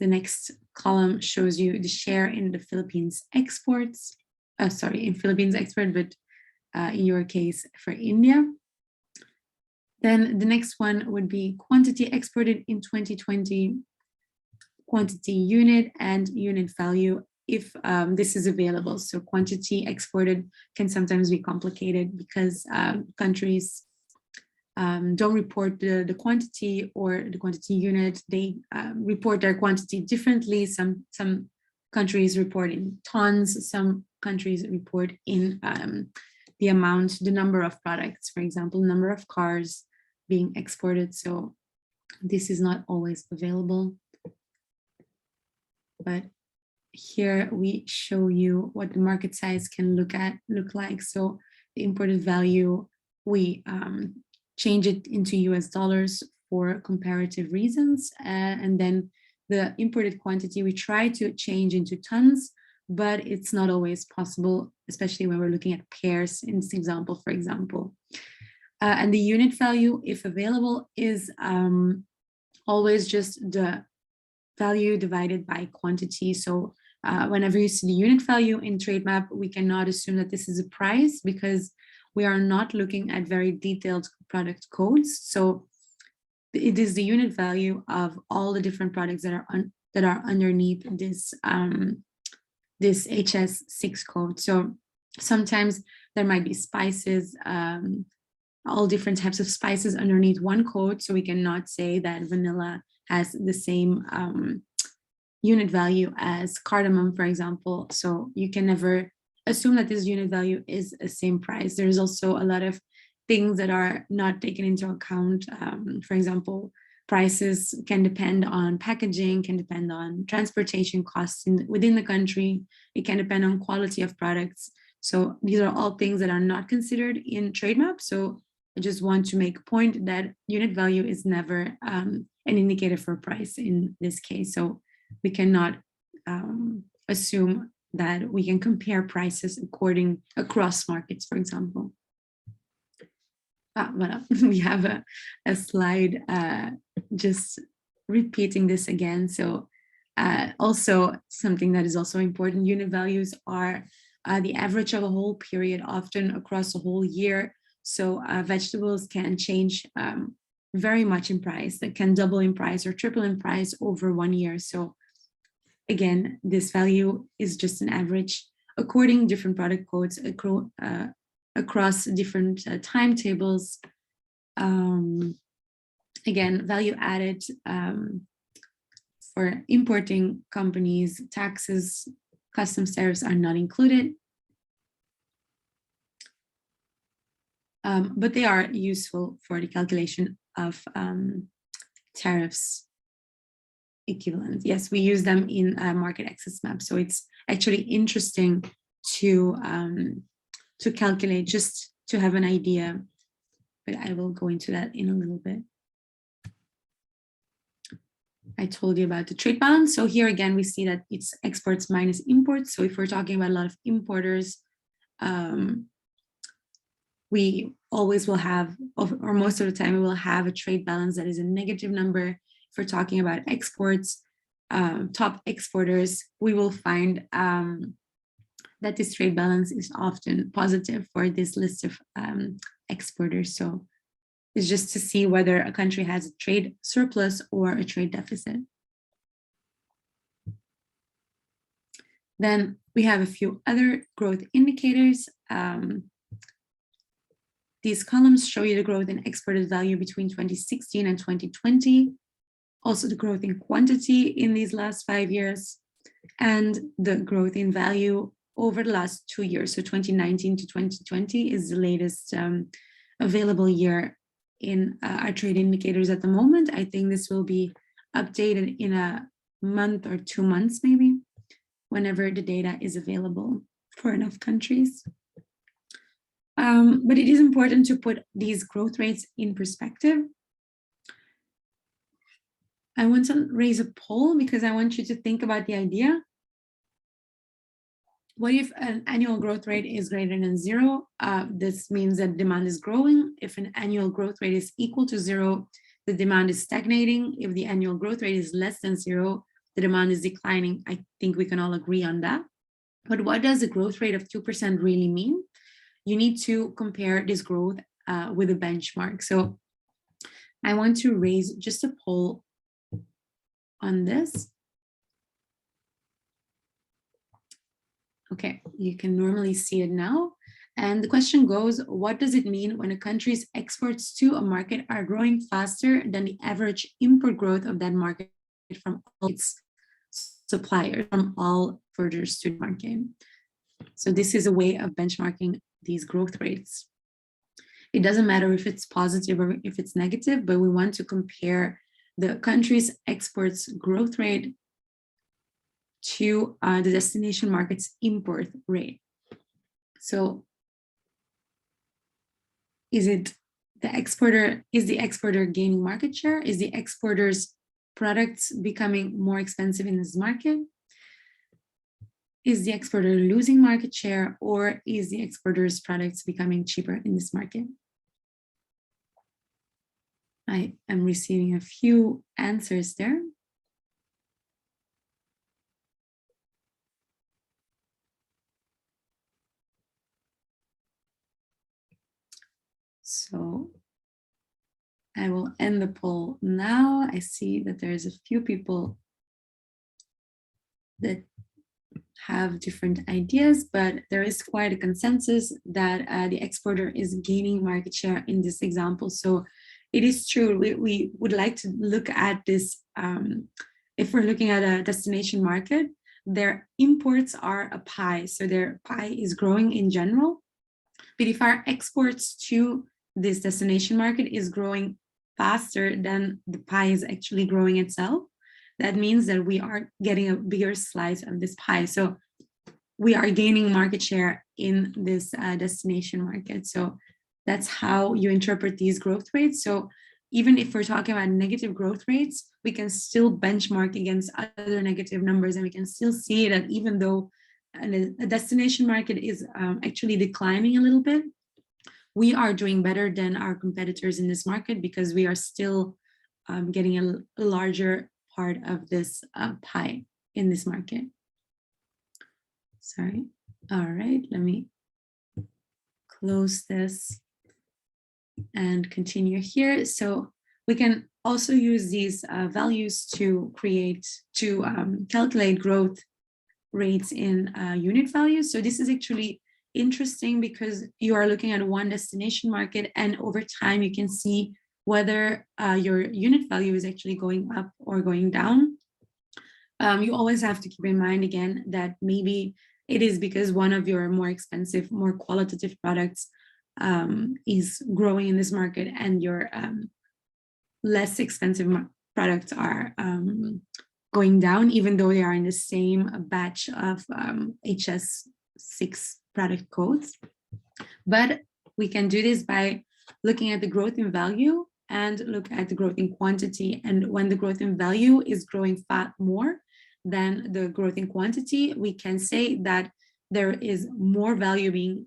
next column shows you the share in the Philippines exports. In Philippines export, but in your case for India. Then the next one would be quantity exported in 2020, quantity unit and unit value if this is available. So quantity exported can sometimes be complicated because countries don't report the quantity or the quantity unit. They report their quantity differently. Some countries report in tons, some countries report in the amount, the number of products, for example, number of cars being exported. So this is not always available. But here we show you what the market size can look like. So the imported value, we change it into US dollars for comparative reasons. And then the imported quantity, we try to change into tons, but it's not always possible, especially when we're looking at pairs in this example, for example. And the unit value, if available, is always just the value divided by quantity. So whenever you see the unit value in Trademap, we cannot assume that this is a price because we are not looking at very detailed product codes. So it is the unit value of all the different products that are underneath this this HS6 code. So sometimes there might be spices, all different types of spices underneath one code. So we cannot say that vanilla has the same unit value as cardamom, for example. So you can never assume that this unit value is the same price. There's also a lot of things that are not taken into account. For example, prices can depend on packaging, can depend on transportation costs within the country. It can depend on quality of products. So these are all things that are not considered in Trademap. So I just want to make a point that unit value is never an indicator for price in this case. So we cannot assume that we can compare prices across markets, for example. Voilà. We have a slide just repeating this again. So also something that is also important, unit values are the average of a whole period, often across a whole year. So vegetables can change very much in price, that can double in price or triple in price over 1 year. So again, this value is just an average according different product codes across different timetables. Again, value added for importing companies, taxes, customs tariffs are not included. But they are useful for the calculation of tariffs equivalent. Yes, we use them in market access map. So it's actually interesting to calculate, just to have an idea, but I will go into that in a little bit. I told you about the trade balance. So here again, we see that it's exports minus imports. So if we're talking about a lot of importers, we always will have, or most of the time, we will have a trade balance that is a negative number. If we're talking about exports, top exporters, we will find that this trade balance is often positive for this list of exporters. So it's just to see whether a country has a trade surplus or a trade deficit. Then we have a few other growth indicators. These columns show you the growth in exported value between 2016 and 2020, also the growth in quantity in these last 5 years, and the growth in value over the last 2 years. So 2019 to 2020 is the latest available year in our trade indicators at the moment. I think this will be updated in a month or 2 months, maybe, whenever the data is available for enough countries. But it is important to put these growth rates in perspective. I want to raise a poll because I want you to think about the idea. What if an annual growth rate is greater than 0? This means that demand is growing. If an annual growth rate is equal to 0, the demand is stagnating. If the annual growth rate is less than 0, the demand is declining. I think we can all agree on that. But what does a growth rate of 2% really mean? You need to compare this growth with a benchmark. So I want to raise just a poll on this. Okay, you can normally see it now. And the question goes, what does it mean when a country's exports to a market are growing faster than the average import growth of that market from all its suppliers, from all exporters to the market? So this is a way of benchmarking these growth rates. It doesn't matter if it's positive or if it's negative, but we want to compare the country's exports growth rate to the destination market's import rate. So is the exporter gaining market share? Is the exporter's products becoming more expensive in this market? Is the exporter losing market share, or is the exporter's products becoming cheaper in this market? I am receiving a few answers there. So I will end the poll now. I see that there's a few people that have different ideas, but there is quite a consensus that the exporter is gaining market share in this example. So it is true, we would like to look at this, if we're looking at a destination market, their imports are a pie, so their pie is growing in general. But if our exports to this destination market is growing faster than the pie is actually growing itself, that means that we are getting a bigger slice of this pie. So we are gaining market share in this destination market. So that's how you interpret these growth rates. So even if we're talking about negative growth rates, we can still benchmark against other negative numbers, and we can still see that even though a destination market is actually declining a little bit, we are doing better than our competitors in this market because we are still getting a larger part of this pie in this market. Sorry. All right, let me close this and continue here. So we can also use these values to calculate growth rates in unit values. So this is actually interesting because you are looking at one destination market, and over time you can see whether your unit value is actually going up or going down. You always have to keep in mind again that maybe it is because one of your more expensive, more qualitative products is growing in this market, and your less expensive products are going down, even though they are in the same batch of HS6 product codes. But we can do this by looking at the growth in value and look at the growth in quantity. And when the growth in value is growing more than the growth in quantity, we can say that there is more value being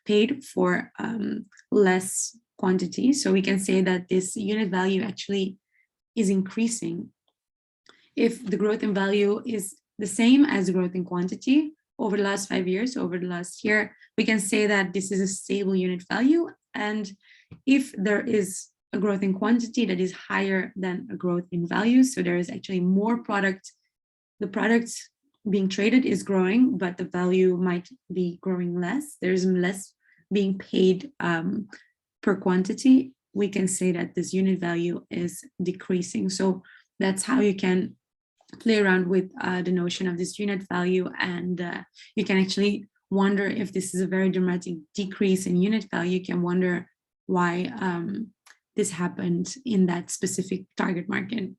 paid for less quantity. So we can say that this unit value actually is increasing. If the growth in value is the same as the growth in quantity over the last 5 years, over the last year, we can say that this is a stable unit value. And if there is a growth in quantity that is higher than a growth in value, so there is actually more product, the product being traded is growing, but the value might be growing less, there's less being paid per quantity, we can say that this unit value is decreasing. So that's how you can play around with the notion of this unit value, and you can actually wonder if this is a very dramatic decrease in unit value. You can wonder why this happened in that specific target market.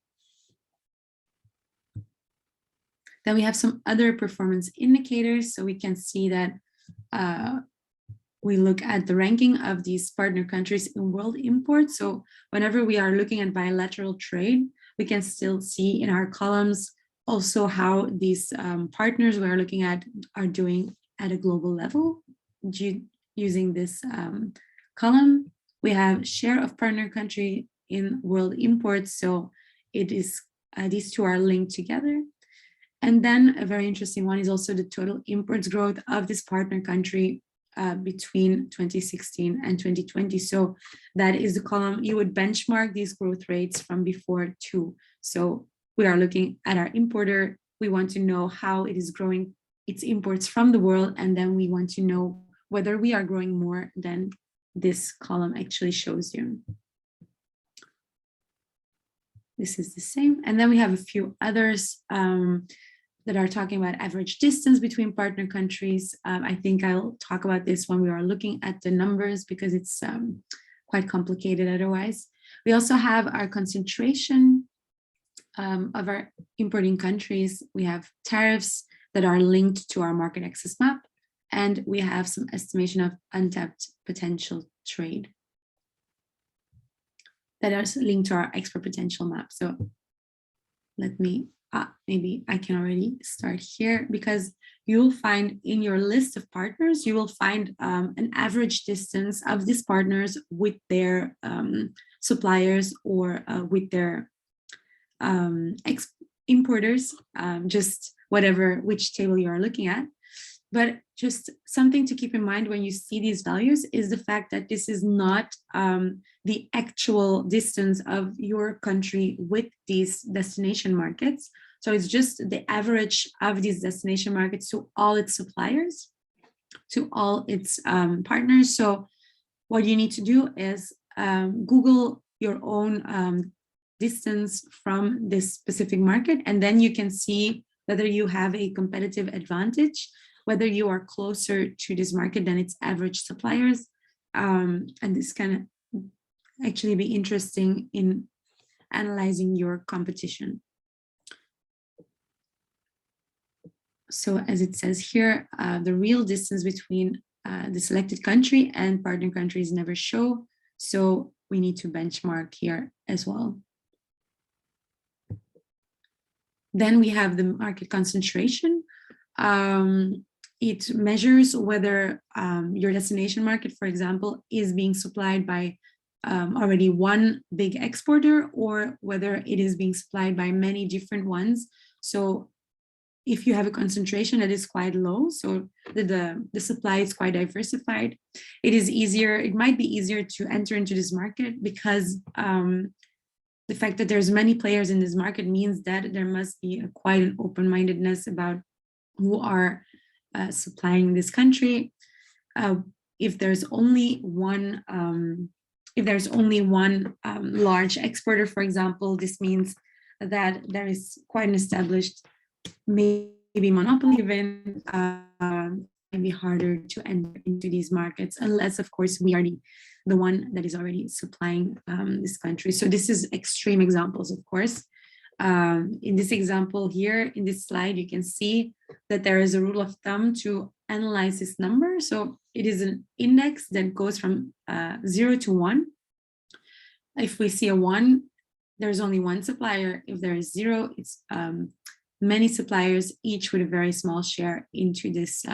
Then we have some other performance indicators. So we can see that we look at the ranking of these partner countries in world imports. So whenever we are looking at bilateral trade, we can still see in our columns also how these partners we are looking at are doing at a global level. Using this column, we have share of partner country in world imports. So it is these two are linked together. And then a very interesting one is also the total imports growth of this partner country between 2016 and 2020. So that is the column you would benchmark these growth rates from before to. So we are looking at our importer. We want to know how it is growing its imports from the world, and then we want to know whether we are growing more than this column actually shows you. This is the same. And then we have a few others that are talking about average distance between partner countries. I think I'll talk about this when we are looking at the numbers because it's quite complicated otherwise. We also have our concentration of our importing countries. We have tariffs that are linked to our market access map, and we have some estimation of untapped potential trade that is linked to our export potential map. So let me, maybe I can already start here, because you'll find in your list of partners, you will find an average distance of these partners with their suppliers or with their importers, just whatever, which table you are looking at. But just something to keep in mind when you see these values is the fact that this is not the actual distance of your country with these destination markets. So it's just the average of these destination markets to all its suppliers, to all its partners. So what you need to do is Google your own distance from this specific market, and then you can see whether you have a competitive advantage, whether you are closer to this market than its average suppliers. And this can actually be interesting in analyzing your competition. So as it says here, the real distance between the selected country and partner countries never show. So we need to benchmark here as well. Then we have the market concentration. It measures whether your destination market, for example, is being supplied by already one big exporter or whether it is being supplied by many different ones. So if you have a concentration that is quite low, so the supply is quite diversified, it is easier, it might be easier to enter into this market because the fact that there's many players in this market means that there must be quite an open-mindedness about who are supplying this country. If there's only one, large exporter, for example, this means that there is quite an established, maybe monopoly even, can be harder to enter into these markets unless, of course, we are the one that is already supplying this country. So this is extreme examples, of course. In this example here, in this slide, you can see that there is a rule of thumb to analyze this number. So it is an index that goes from 0 to 1. If we see a 1, there's only one supplier. If there is 0, it's many suppliers, each with a very small share into this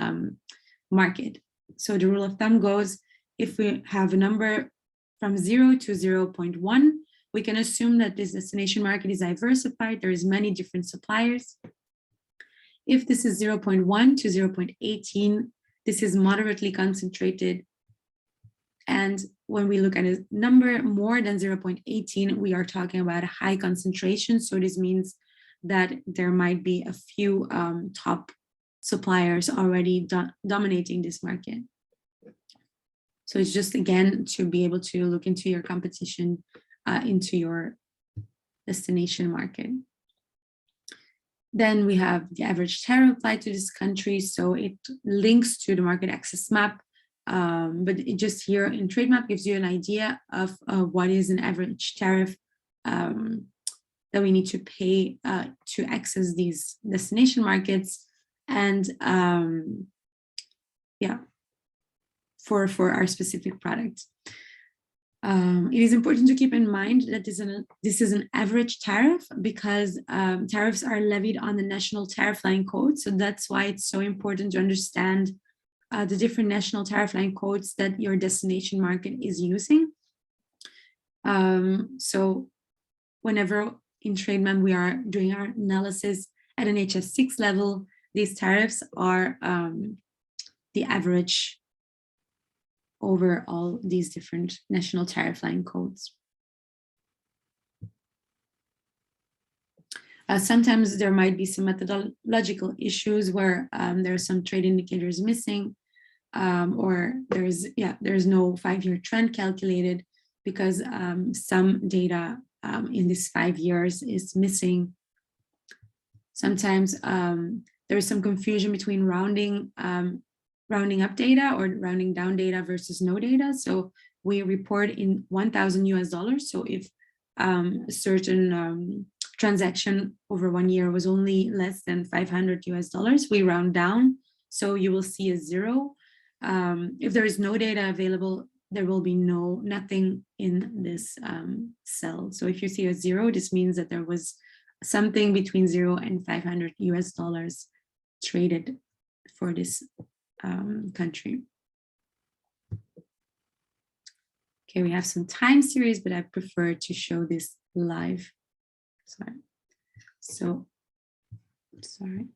market. So the rule of thumb goes, if we have a number from 0 to 0.1, we can assume that this destination market is diversified. There is many different suppliers. If this is 0.1 to 0.18, this is moderately concentrated. And when we look at a number more than 0.18, we are talking about a high concentration. So this means that there might be a few top suppliers already dominating this market. So it's just, again, to be able to look into your competition into your destination market. Then we have the average tariff applied to this country. So it links to the market access map, but it just here in Trademap gives you an idea of what is an average tariff that we need to pay to access these destination markets. And yeah, for our specific product. It is important to keep in mind that this is an average tariff because tariffs are levied on the national tariff line code. So that's why it's so important to understand the different national tariff line codes that your destination market is using. So whenever in Trademap we are doing our analysis at an HS6 level, these tariffs are the average over all these different national tariff line codes. Sometimes there might be some methodological issues where there are some trade indicators missing, or there's no 5-year trend calculated because some data in this 5 years is missing. Sometimes there's some confusion between rounding up data or rounding down data versus no data. So we report in $1,000. So if a certain transaction over 1 year was only less than $500, we round down. So you will see a 0. If there is no data available, there will be nothing in this cell. So if you see a 0, this means that there was something between 0 and $500 traded for this country. Okay, we have some time series, but I prefer to show this live. Sorry. So, sorry.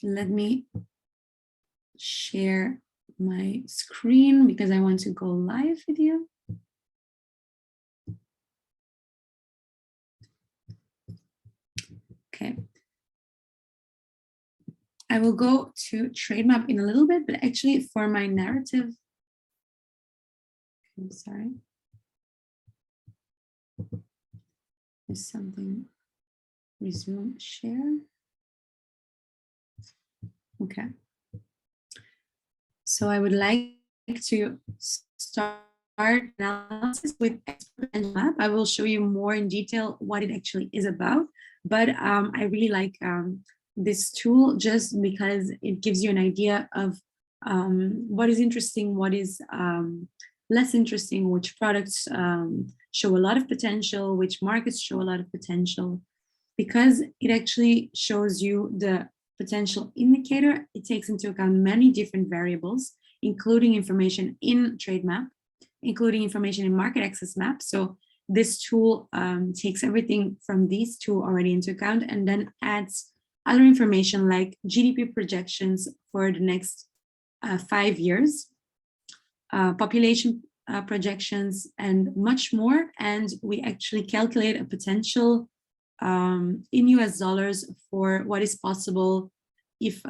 Let me share my screen because I want to go live with you. Okay. I will go to Trademap in a little bit, but actually for my narrative, I'm sorry. There's something, resume share. Okay. So I would like to start analysis with expert map. I will show you more in detail what it actually is about, but I really like this tool just because it gives you an idea of what is interesting, what is less interesting, which products show a lot of potential, which markets show a lot of potential. Because it actually shows you the potential indicator, it takes into account many different variables, including information in Trademap, including information in market access map. So this tool takes everything from these two already into account and then adds other information like GDP projections for the next 5 years, population projections, and much more. And we actually calculate a potential in US dollars for what is possible if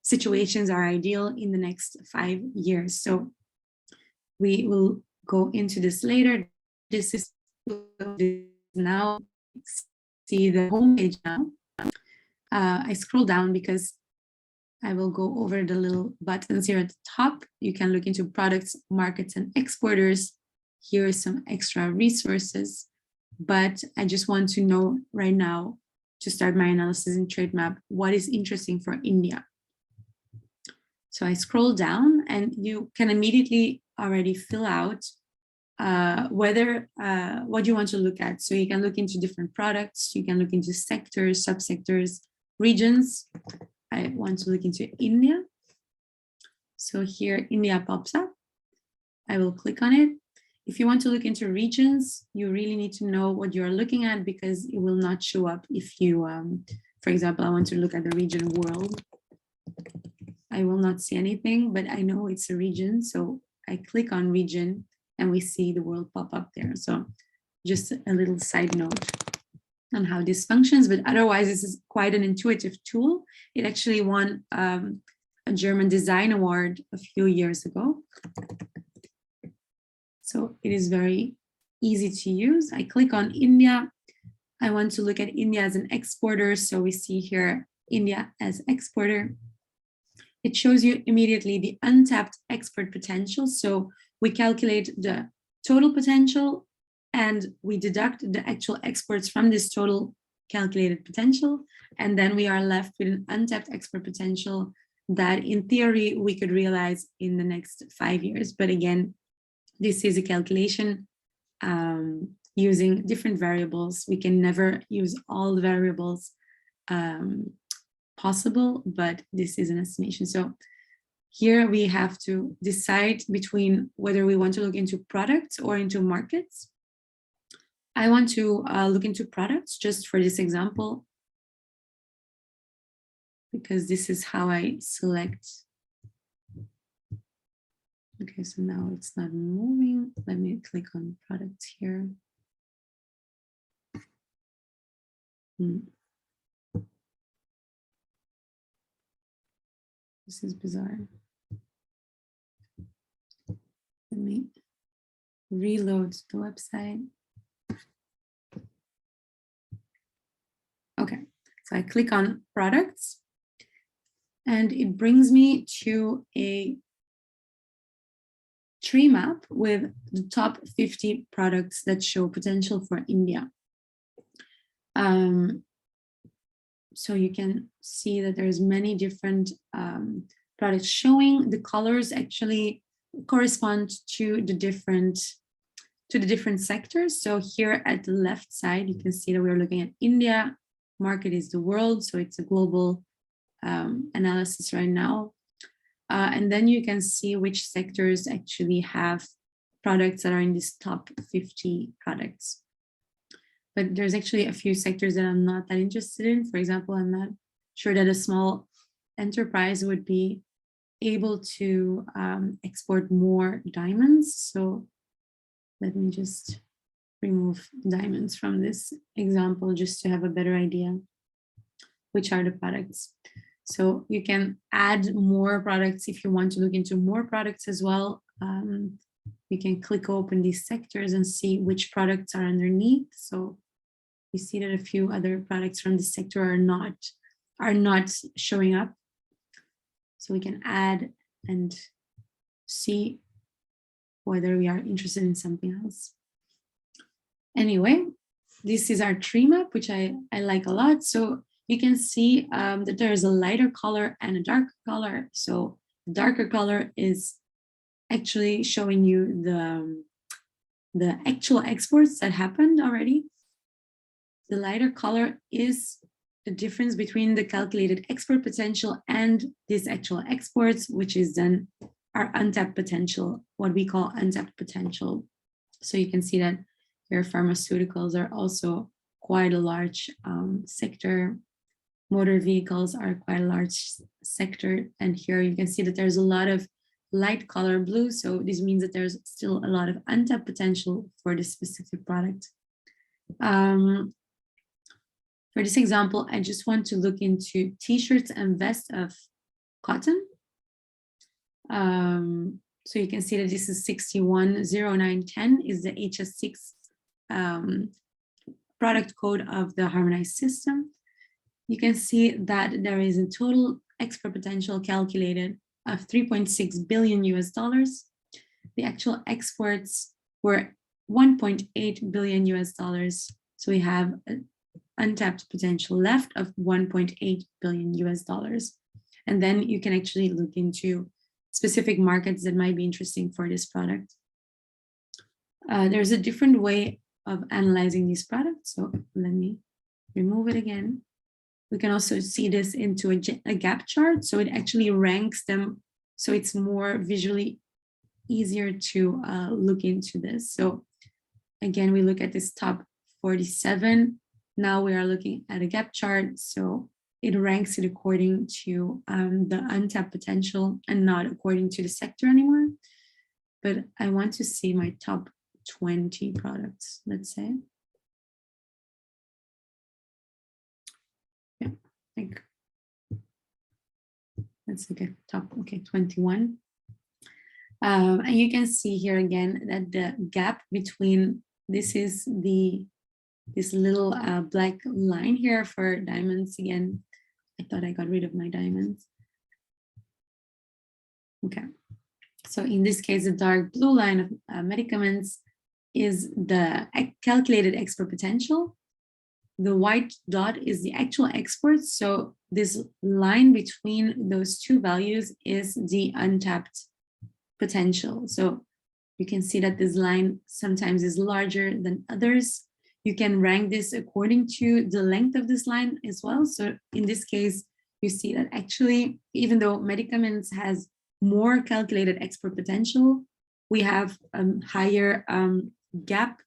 situations are ideal in the next 5 years. So we will go into this later. This is now, see the homepage now. I scroll down because I will go over the little buttons here at the top. You can look into products, markets, and exporters. Here are some extra resources, but I just want to know right now, to start my analysis in Trademap, what is interesting for India. So I scroll down and you can immediately already fill out what you want to look at. So you can look into different products, you can look into sectors, subsectors, regions. I want to look into India. So here India pops up. I will click on it. If you want to look into regions, you really need to know what you're looking at because it will not show up if you, for example, I want to look at the region world. I will not see anything, but I know it's a region. So I click on region and we see the world pop up there. So just a little side note on how this functions, but otherwise this is quite an intuitive tool. It actually won a German design award a few years ago. So it is very easy to use. I click on India. I want to look at India as an exporter. So we see here India as exporter. It shows you immediately the untapped export potential. So we calculate the total potential and we deduct the actual exports from this total calculated potential. And then we are left with an untapped export potential that in theory we could realize in the next 5 years. But again, this is a calculation using different variables. We can never use all the variables possible, but this is an estimation. So here we have to decide between whether we want to look into products or into markets. I want to look into products just for this example, because this is how I select Okay, so now it's not moving. Let me click on products here. This is bizarre. Let me reload the website. Okay, so I click on products and it brings me to a tree map with the top 50 products that show potential for India. So you can see that there's many different products showing. The colors actually correspond to the different sectors. So here at the left side, you can see that we're looking at India. Market is the world, so it's a global analysis right now. And then you can see which sectors actually have products that are in this top 50 products. But there's actually a few sectors that I'm not that interested in. For example, I'm not sure that a small enterprise would be able to export more diamonds. So let me just remove diamonds from this example just to have a better idea which are the products. So you can add more products if you want to look into more products as well. You can click open these sectors and see which products are underneath. So you see that a few other products from this sector are not showing up. So we can add and see whether we are interested in something else. Anyway, this is our tree map, which I like a lot. So you can see that there is a lighter color and a darker color. So the darker color is actually showing you the actual exports that happened already. The lighter color is the difference between the calculated export potential and this actual exports, which is then our untapped potential, what we call untapped potential. So you can see that here pharmaceuticals are also quite a large sector. Motor vehicles are quite a large sector. And here you can see that there's a lot of light color blue. So this means that there's still a lot of untapped potential for this specific product. For this example, I just want to look into t-shirts and vests of cotton. So you can see that this is 610910 is the HS6 product code of the harmonized system. You can see that there is a total export potential calculated of $3.6 billion. The actual exports were $1.8 billion. So we have an untapped potential left of $1.8 billion. And then you can actually look into specific markets that might be interesting for this product. There's a different way of analyzing these products. So let me remove it again. We can also see this into a gap chart. So it actually ranks them. So it's more visually easier to look into this. So again, we look at this top 47. Now we are looking at a gap chart. So it ranks it according to the untapped potential and not according to the sector anymore. But I want to see my top 20 products, let's say. Yeah, I think let's look at top, okay, 21. And you can see here again that the gap between, this is this little black line here for diamonds. Again, I thought I got rid of my diamonds. Okay, so in this case, the dark blue line of medicaments is the calculated export potential. The white dot is the actual exports. So this line between those two values is the untapped potential. So you can see that this line sometimes is larger than others. You can rank this according to the length of this line as well. So in this case, you see that actually, even though medicaments has more calculated export potential, we have a higher gap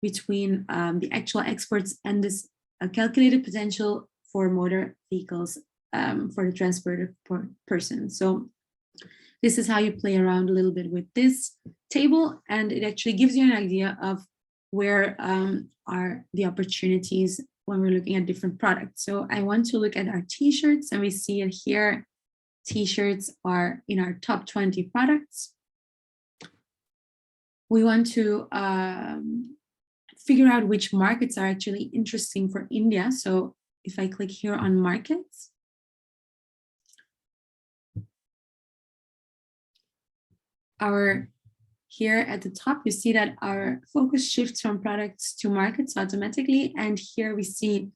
between the actual exports and this calculated potential for motor vehicles for the transport of person. So This is how you play around a little bit with this table, and it actually gives you an idea of where are the opportunities when we're looking at different products. So I want to look at our t-shirts, and we see it here. T-shirts are in our top 20 products. We want to figure out which markets are actually interesting for India. So if I click here on markets, here at the top, you see that our focus shifts from products to markets automatically. And here we see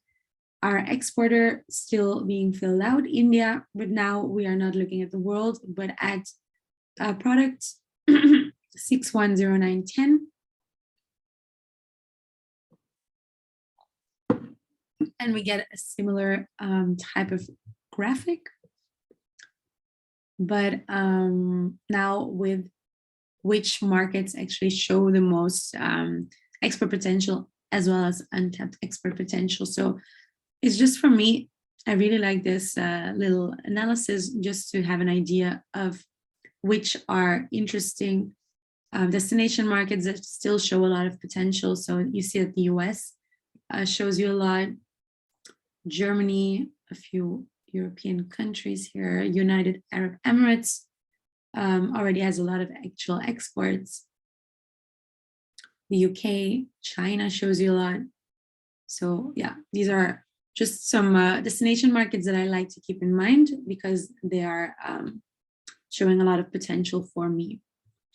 our exporter still being filled out, India, but now we are not looking at the world, but at product 610910. And we get a similar type of graphic, but now with which markets actually show the most export potential as well as untapped export potential. So it's just, for me, I really like this little analysis just to have an idea of which are interesting destination markets that still show a lot of potential. So you see that the US shows you a lot, Germany, a few European countries here, United Arab Emirates already has a lot of actual exports. The UK, China shows you a lot. So yeah, these are just some destination markets that I like to keep in mind because they are showing a lot of potential for me.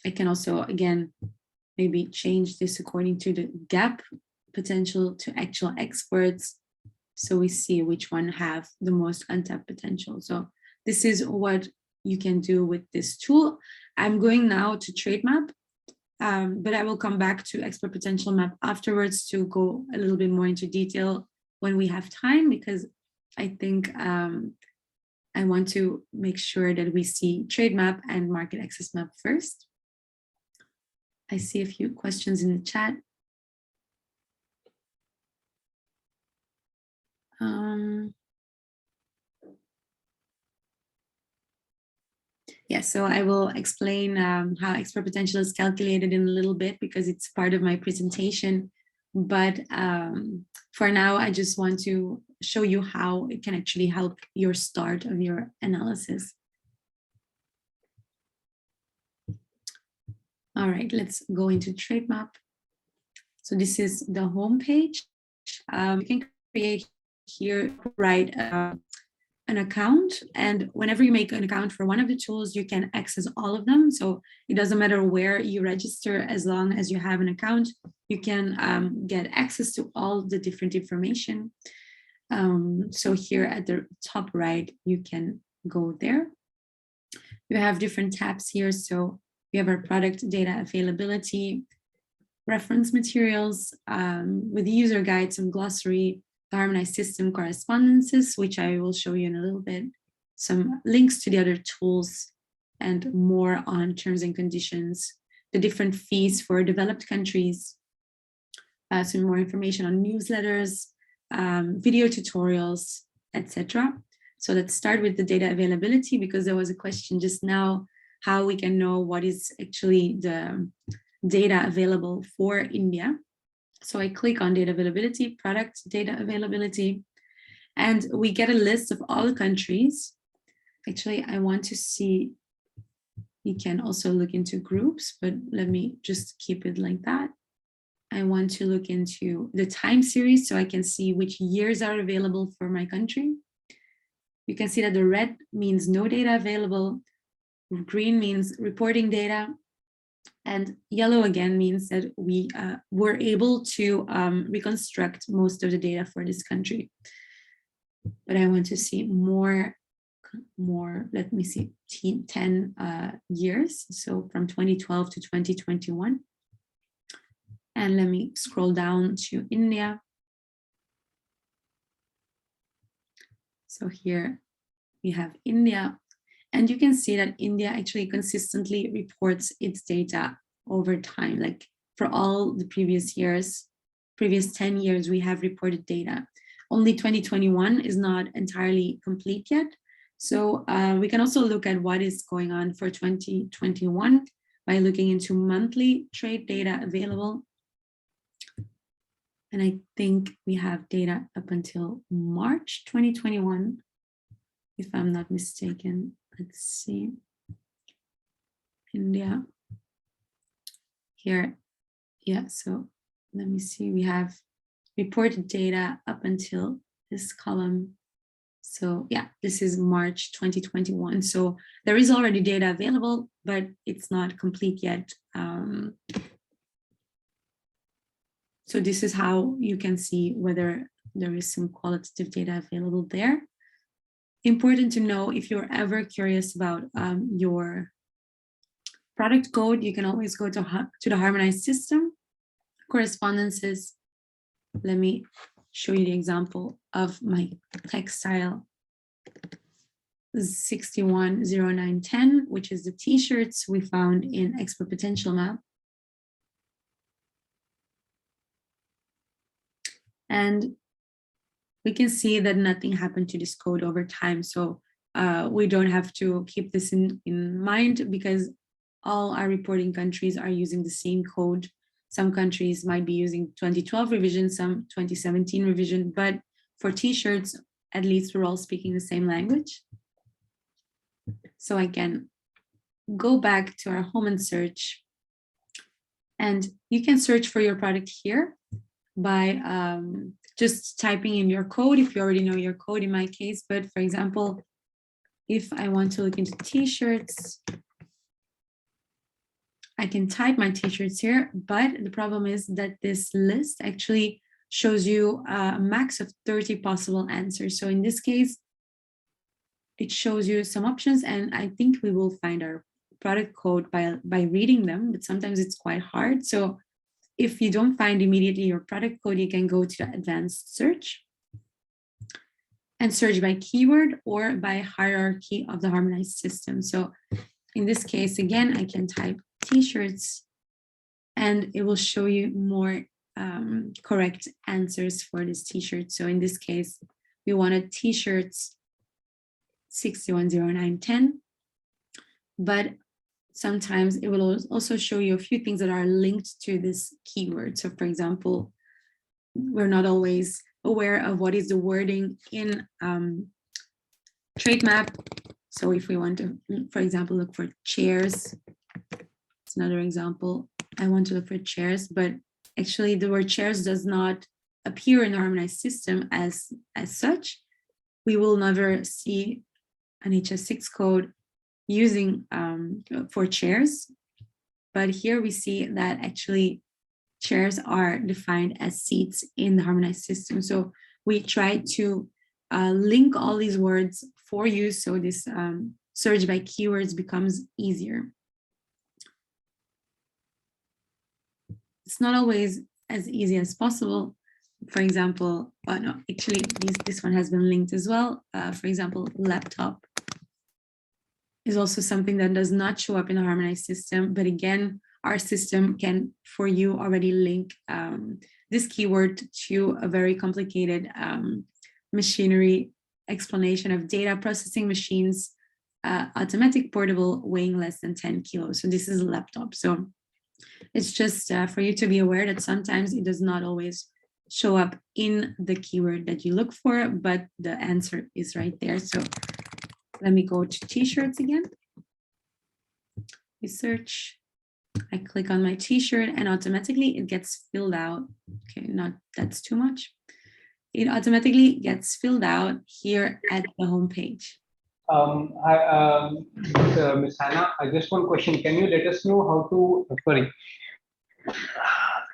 I can also, again, maybe change this according to the gap potential to actual exports. So we see which one have the most untapped potential. So this is what you can do with this tool. I'm going now to Trademap, but I will come back to export potential map afterwards to go a little bit more into detail when we have time, because I think I want to make sure that we see Trademap and market access map first. I see a few questions in the chat. Yeah, so I will explain how export potential is calculated in a little bit because it's part of my presentation. But for now, I just want to show you how it can actually help your start of your analysis. All right, let's go into Trademap. So this is the home page. You can create here, write an account, and whenever you make an account for one of the tools, you can access all of them. So it doesn't matter where you register, as long as you have an account, you can get access to all the different information. So here at the top right, you can go there. You have different tabs here. So we have our product data availability, reference materials, with the user guide, some glossary, the harmonized system correspondences, which I will show you in a little bit, some links to the other tools, and more on terms and conditions, the different fees for developed countries, some more information on newsletters, video tutorials, etc. So let's start with the data availability, because there was a question just now how we can know what is actually the data available for India. So I click on data availability, product data availability, and we get a list of all the countries. Actually, I want to see, you can also look into groups, but let me just keep it like that. I want to look into the time series so I can see which years are available for my country. You can see that the red means no data available, green means reporting data, and yellow again means that we were able to reconstruct most of the data for this country. But I want to see more, let me see, 10 years. So from 2012 to 2021. And let me scroll down to India. So here we have India. And you can see that India actually consistently reports its data over time. Like for all the previous years, previous 10 years, we have reported data. Only 2021 is not entirely complete yet. So we can also look at what is going on for 2021 by looking into monthly trade data available. And I think we have data up until March 2021, if I'm not mistaken. Let's see. India. Here, yeah, so let me see. We have reported data up until this column. So yeah, this is March 2021. So there is already data available, but it's not complete yet. So this is how you can see whether there is some qualitative data available there. Important to know, if you're ever curious about your product code, you can always go to the harmonized system, correspondences. Let me show you the example of my textile 610910, which is the t-shirts we found in Export Potential Map. And we can see that nothing happened to this code over time. So we don't have to keep this in mind, because all our reporting countries are using the same code. Some countries might be using 2012 revision, some 2017 revision, but for t-shirts, at least we're all speaking the same language. So I can go back to our home and search. And you can search for your product here by just typing in your code, if you already know your code in my case. But for example, if I want to look into t-shirts, I can type my t-shirts here, but the problem is that this list actually shows you a max of 30 possible answers. So in this case, it shows you some options, and I think we will find our product code by reading them, but sometimes it's quite hard. So if you don't find immediately your product code, you can go to the advanced search and search by keyword or by hierarchy of the harmonized system. So in this case, again, I can type t-shirts and it will show you more correct answers for this t-shirt. So in this case, we wanted t-shirts 610910, but sometimes it will also show you a few things that are linked to this keyword. So for example, we're not always aware of what is the wording in Trademap. So if we want to, for example, look for chairs, it's another example. I want to look for chairs, but actually the word chairs does not appear in the harmonized system as such. We will never see an HS6 code using for chairs, but here we see that actually chairs are defined as seats in the harmonized system. So we try to link all these words for you, so this search by keywords becomes easier. It's not always as easy as possible. For example, no, actually this one has been linked as well. For example, laptop is also something that does not show up in the harmonized system, but again, our system can, for you, already link this keyword to a very complicated machinery explanation of data processing machines, automatic, portable, weighing less than 10 kilos. So this is a laptop. So it's just for you to be aware that sometimes it does not always show up in the keyword that you look for, but the answer is right there. So let me go to t-shirts again. You search, I click on my t-shirt and automatically it gets filled out. Okay, not that's too much. It automatically gets filled out here at the home page. Ms. Hannah, just one question. Can you let us know how to,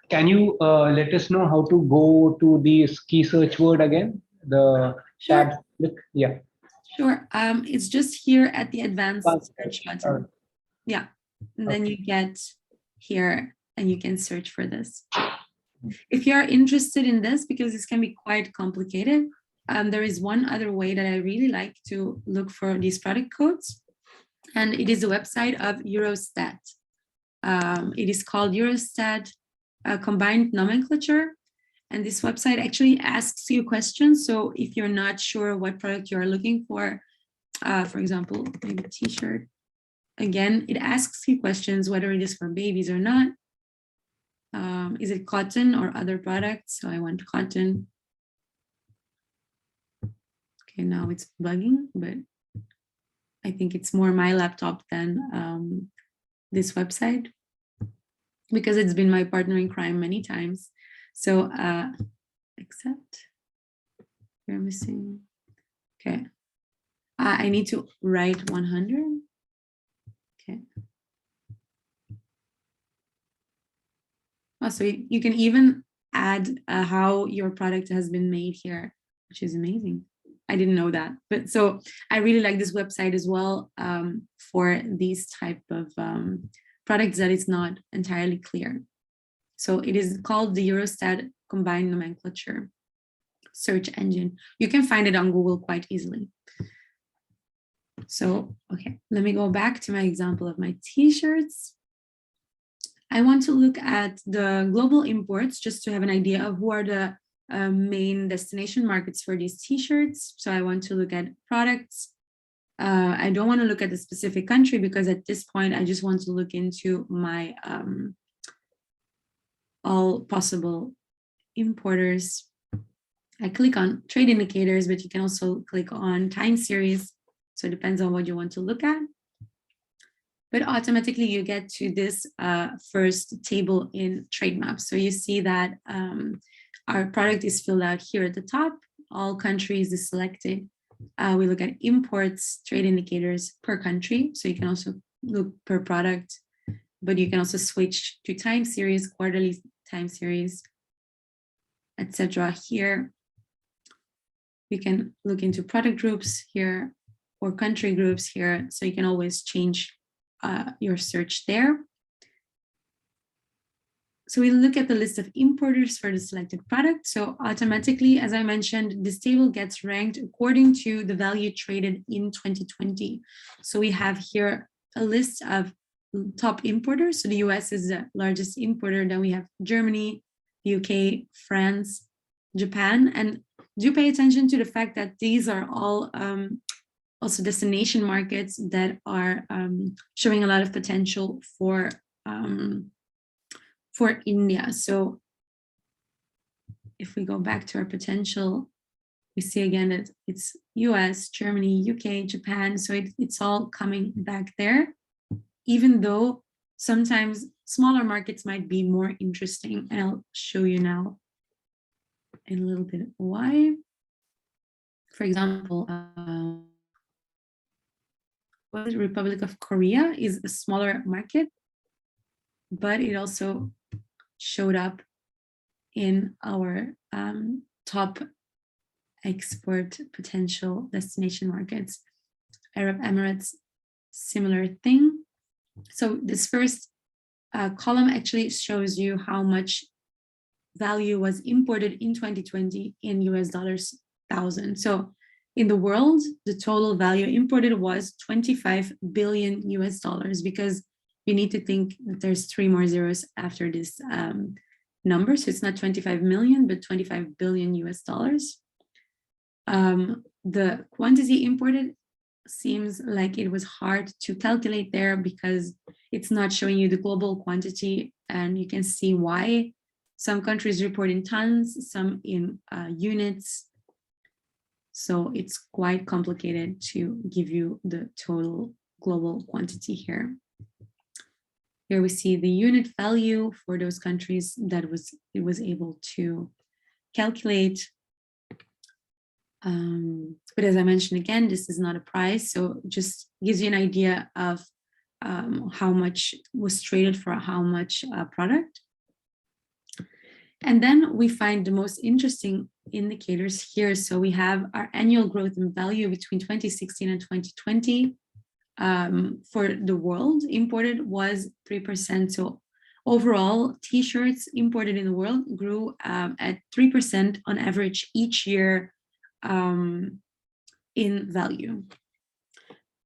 can you let us know how to go to the key search word again? The tab, yeah. Sure, it's just here at the advanced search button. Yeah, and then you get here and you can search for this. If you're interested in this, because this can be quite complicated, there is one other way that I really like to look for these product codes, and it is the website of Eurostat. It is called Eurostat Combined Nomenclature, and this website actually asks you questions. So if you're not sure what product you are looking for, For example, maybe t-shirt. Again, it asks you questions, whether it is for babies or not. Is it cotton or other products? So I want cotton. Okay, now it's bugging, but I think it's more my laptop than this website, because it's been my partner in crime many times. So accept, you're missing. Okay, I need to write 100. Okay. Oh, so you can even add how your product has been made here, which is amazing. I didn't know that, but so I really like this website as well for these type of products that it's not entirely clear. So it is called the Eurostat Combined Nomenclature search engine. You can find it on Google quite easily. So, okay, let me go back to my example of my t-shirts. I want to look at the global imports just to have an idea of who are the main destination markets for these t-shirts. So I want to look at products. I don't want to look at the specific country, because at this point I just want to look into my all possible importers. I click on trade indicators, but you can also click on time series. So it depends on what you want to look at. But automatically you get to this first table in Trademap. So you see that our product is filled out here at the top. All countries is selected. We look at imports, trade indicators per country. So you can also look per product, but you can also switch to time series, quarterly time series, etc. Here, you can look into product groups here or country groups here. So you can always change your search there. So we look at the list of importers for the selected product. So automatically, as I mentioned, this table gets ranked according to the value traded in 2020. So we have here a list of top importers. So the US is the largest importer. Then we have Germany, UK, France, Japan. And do pay attention to the fact that these are all also destination markets that are showing a lot of potential for India. So if we go back to our potential, we see again that it's US, Germany, UK, Japan. So it's all coming back there, even though sometimes smaller markets might be more interesting. And I'll show you now in a little bit why. For example, the Republic of Korea is a smaller market, but it also showed up in our top export potential destination markets. Arab Emirates, similar thing. So this first column actually shows you how much value was imported in 2020 in US dollars 1,000. So in the world, the total value imported was 25 billion US dollars, because you need to think that there's 3 more zeros after this number. So it's not 25 million, but 25 billion US dollars. The quantity imported seems like it was hard to calculate there, because it's not showing you the global quantity, and you can see why. Some countries report in tons, some in units. So it's quite complicated to give you the total global quantity here. Here we see the unit value for those countries that it was able to calculate. But as I mentioned again, this is not a price, so it just gives you an idea of how much was traded for how much product. And then we find the most interesting indicators here. So we have our annual growth in value between 2016 and 2020 for the world imported was 3%. So overall, t-shirts imported in the world grew at 3% on average each year in value.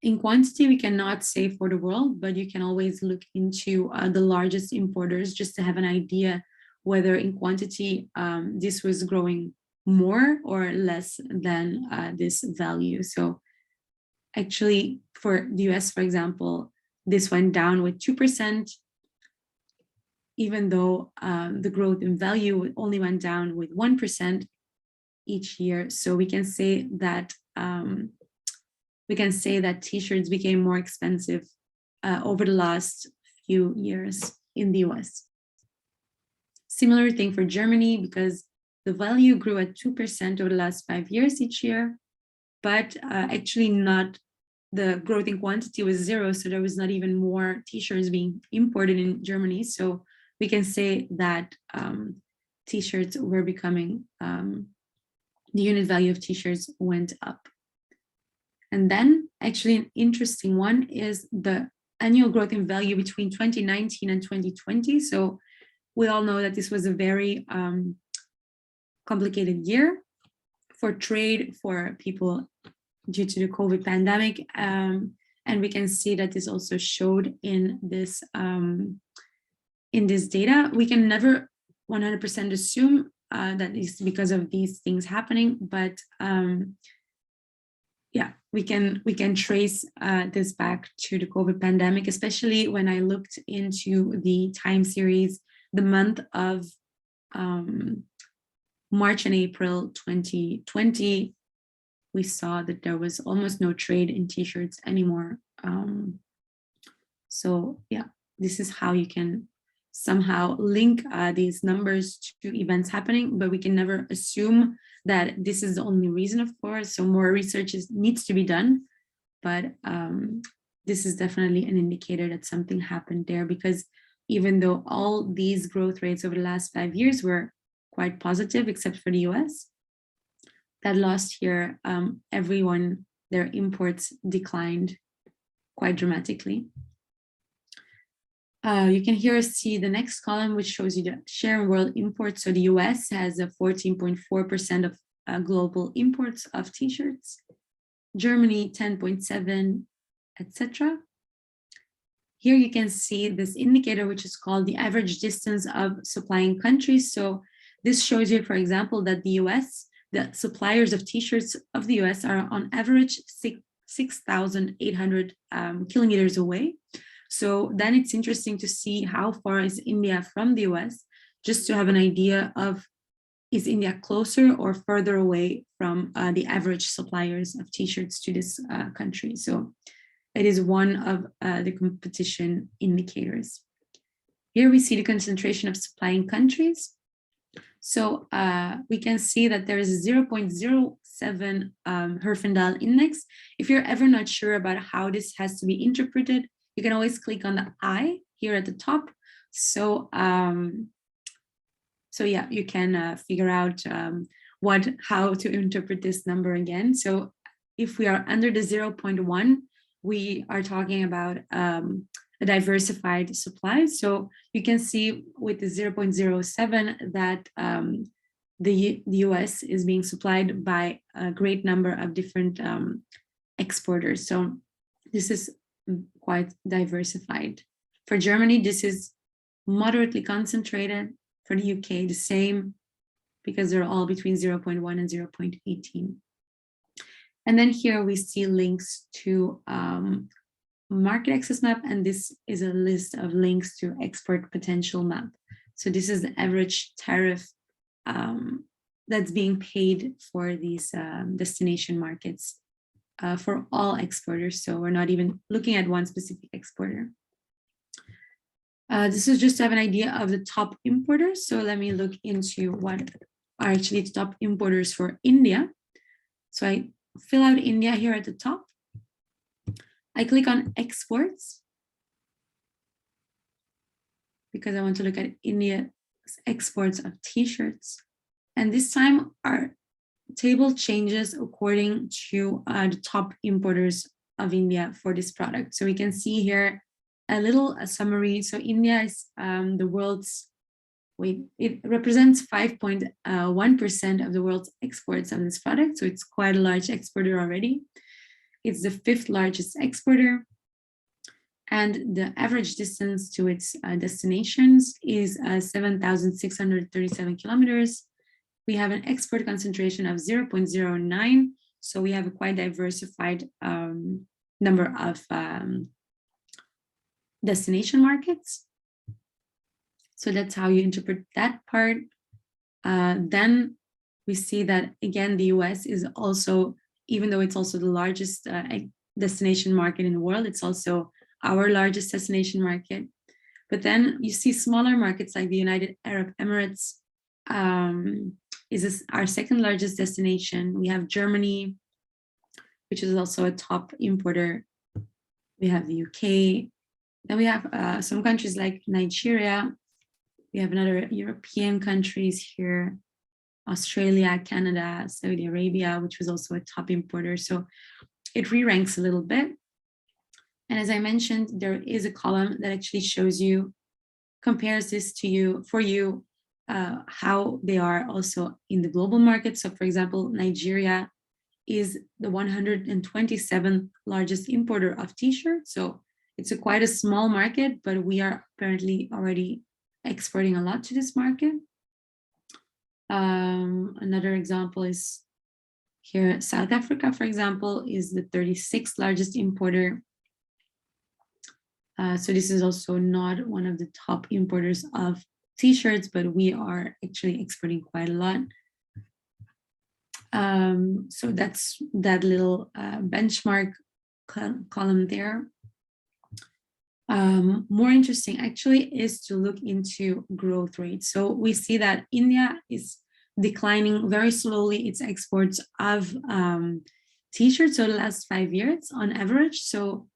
In quantity, we cannot say for the world, but you can always look into the largest importers just to have an idea whether in quantity this was growing more or less than this value. So actually, for the US, for example, this went down with 2%, even though the growth in value only went down with 1% each year. So we can say that t-shirts became more expensive over the last few years in the US. Similar thing for Germany, because the value grew at 2% over the last 5 years each year, but actually not, the growth in quantity was 0, so there was not even more t-shirts being imported in Germany. So we can say that t-shirts were becoming, the unit value of t-shirts went up. And then actually an interesting one is the annual growth in value between 2019 and 2020. So we all know that this was a very complicated year for trade, for people due to the COVID pandemic. And we can see that this also showed in this data. We can never 100% assume that is because of these things happening, but yeah, we can trace this back to the COVID pandemic, especially when I looked into the time series, the month of March and April 2020, we saw that there was almost no trade in t-shirts anymore. So yeah, this is how you can somehow link these numbers to events happening, but we can never assume that this is the only reason, of course. So more research needs to be done, but this is definitely an indicator that something happened there, because even though all these growth rates over the last 5 years were quite positive, except for the US, that last year, everyone, their imports declined quite dramatically. You can here see the next column, which shows you the share in world imports. So the US has a 14.4% of global imports of t-shirts, Germany 10.7, etc. Here you can see this indicator, which is called the average distance of supplying countries. So this shows you, for example, that the US, the suppliers of t-shirts of the US are on average 6,800 kilometers away. So then it's interesting to see how far is India from the US, just to have an idea of, is India closer or further away from the average suppliers of t-shirts to this country. So it is one of the competition indicators. Here we see the concentration of supplying countries. So we can see that there is a 0.07 Herfindahl index. If you're ever not sure about how this has to be interpreted, you can always click on the I here at the top. So, so yeah, you can figure out how to interpret this number again. So if we are under the 0.1, we are talking about a diversified supply. So you can see with the 0.07 that the US is being supplied by a great number of different exporters. So this is quite diversified. For Germany, this is moderately concentrated. For the UK, the same, because they're all between 0.1 and 0.18. And then here we see links to market access map, and this is a list of links to export potential map. So this is the average tariff that's being paid for these destination markets for all exporters. So we're not even looking at one specific exporter. This is just to have an idea of the top importers. So let me look into what are actually the top importers for India. So I fill out India here at the top. I click on exports because I want to look at India's exports of t-shirts. And this time our table changes according to the top importers of India for this product. So we can see here a little summary. So India is the world's, it represents 5.1% of the world's exports of this product. So it's quite a large exporter already. It's the 5th largest exporter. And the average distance to its destinations is 7,637 kilometers. We have an export concentration of 0.09, So we have a quite diversified number of destination markets. So that's how you interpret that part. Then we see that, again, the US is also, even though it's also the largest destination market in the world, it's also our largest destination market. But then you see smaller markets like the United Arab Emirates is our second largest destination. We have Germany, which is also a top importer. We have the UK. Then we have some countries like Nigeria. We have another European countries here, Australia, Canada, Saudi Arabia, which was also a top importer. So it re-ranks a little bit. And as I mentioned, there is a column that actually shows you, compares this to you, for you, how they are also in the global market. So for example, Nigeria is the 127th largest importer of t-shirts. So it's quite a small market, but we are apparently already exporting a lot to this market. Another example is here, South Africa, for example, is the 36th largest importer. So this is also not one of the top importers of t-shirts, but we are actually exporting quite a lot. So that's that little benchmark column there. More interesting actually is to look into growth rates. So we see that India is declining very slowly its exports of t-shirts over the last 5 years on average. So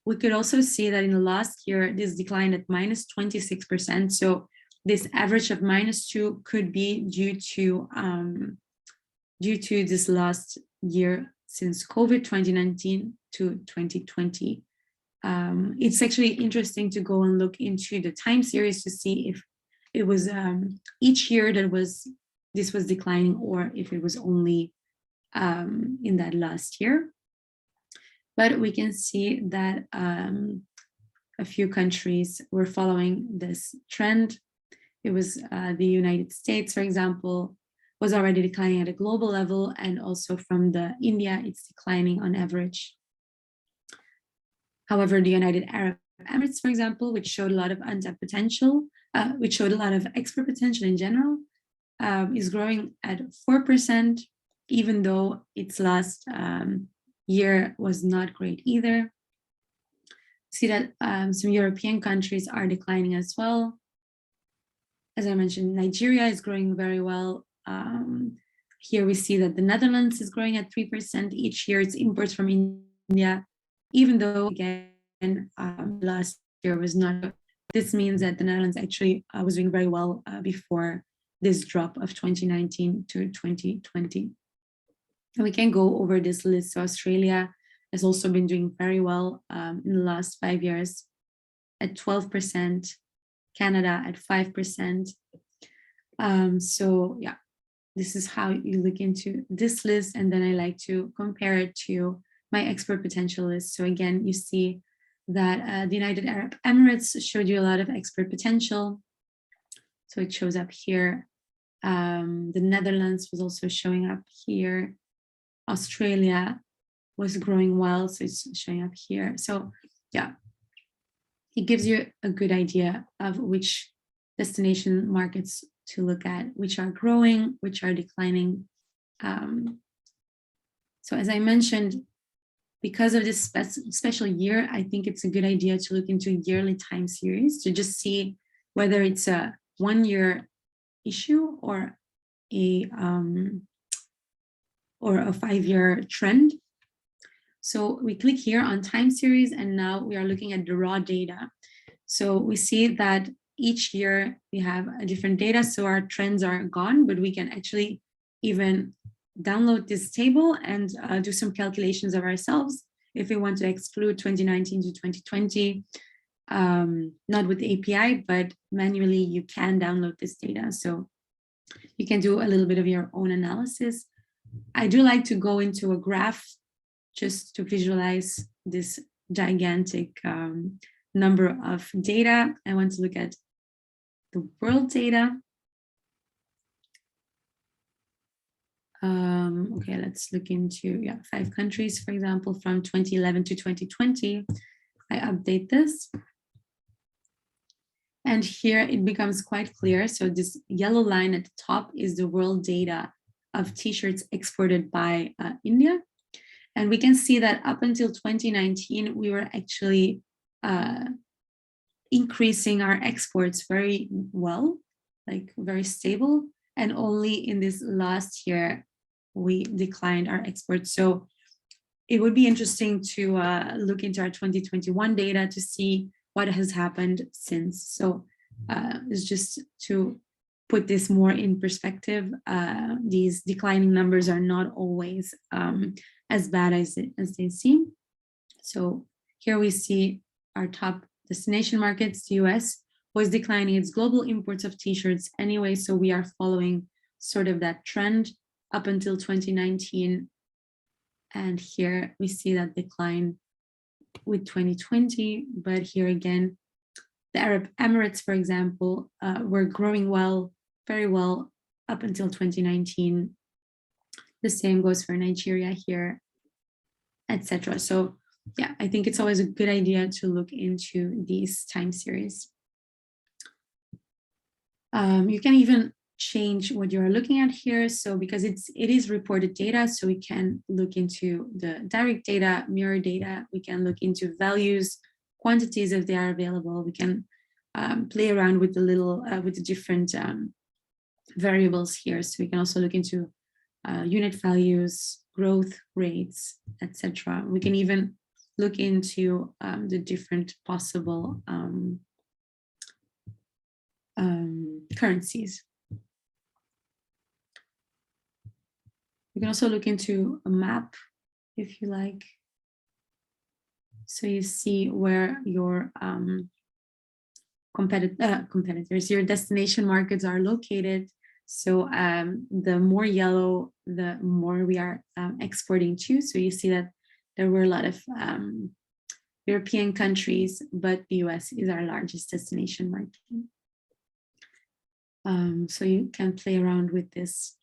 we could also see that in the last year, this declined at minus 26%. So this average of -2 could be due to this last year since COVID 2019 to 2020. It's actually interesting to go and look into the time series to see if it was each year that this was declining, or if it was only in that last year. But we can see that a few countries were following this trend. It was the United States, for example, was already declining at a global level, and also from the India, it's declining on average. However, the United Arab Emirates, for example, which showed a lot of untapped potential, which showed a lot of export potential in general, is growing at 4%, even though its last year was not great either. See that some European countries are declining as well. As I mentioned, Nigeria is growing very well. Here we see that the Netherlands is growing at 3% each year. Its imports from India, even though again last year was not. This means that the Netherlands actually was doing very well before this drop of 2019 to 2020. And we can go over this list. So Australia has also been doing very well in the last 5 years at 12%, Canada at 5%. So yeah, this is how you look into this list. And then I like to compare it to my export potential list. So again, you see that the United Arab Emirates showed you a lot of export potential. So it shows up here. The Netherlands was also showing up here. Australia was growing well, so it's showing up here. So yeah, it gives you a good idea of which destination markets to look at, which are growing, which are declining. So as I mentioned, because of this special year, I think it's a good idea to look into yearly time series to just see whether it's a 1 year issue or a 5-year trend. So we click here on time series, and now we are looking at the raw data. So we see that each year we have a different data, so our trends are gone, but we can actually even download this table and do some calculations of ourselves if we want to exclude 2019 to 2020, not with the API, but manually you can download this data. So you can do a little bit of your own analysis. I do like to go into a graph just to visualize this gigantic number of data. I want to look at the world data. Okay, let's look into 5 countries, for example, from 2011 to 2020. I update this. And here it becomes quite clear. So this yellow line at the top is the world data of t-shirts exported by India. And we can see that up until 2019, we were actually increasing our exports very well, like very stable. And only in this last year, we declined our exports. So it would be interesting to look into our 2021 data to see what has happened since. So it's just to put this more in perspective. These declining numbers are not always as bad as they seem. So here we see our top destination markets. The US was declining its global imports of t-shirts anyway, so we are following sort of that trend up until 2019. And here we see that decline with 2020, but here again, the Arab Emirates, for example, were growing well, very well up until 2019. The same goes for Nigeria here, etc. So yeah, I think it's always a good idea to look into these time series. You can even change what you're looking at here. So because it is reported data, so we can look into the direct data, mirror data, we can look into values, quantities if they are available. We can play around with the little with the different variables here. So we can also look into unit values, growth rates, etc. We can even look into the different possible currencies. You can also look into a map if you like. So you see where your competitors, your destination markets are located. So the more yellow, the more we are exporting to. So you see that there were a lot of European countries, but the US is our largest destination market. So you can play around with this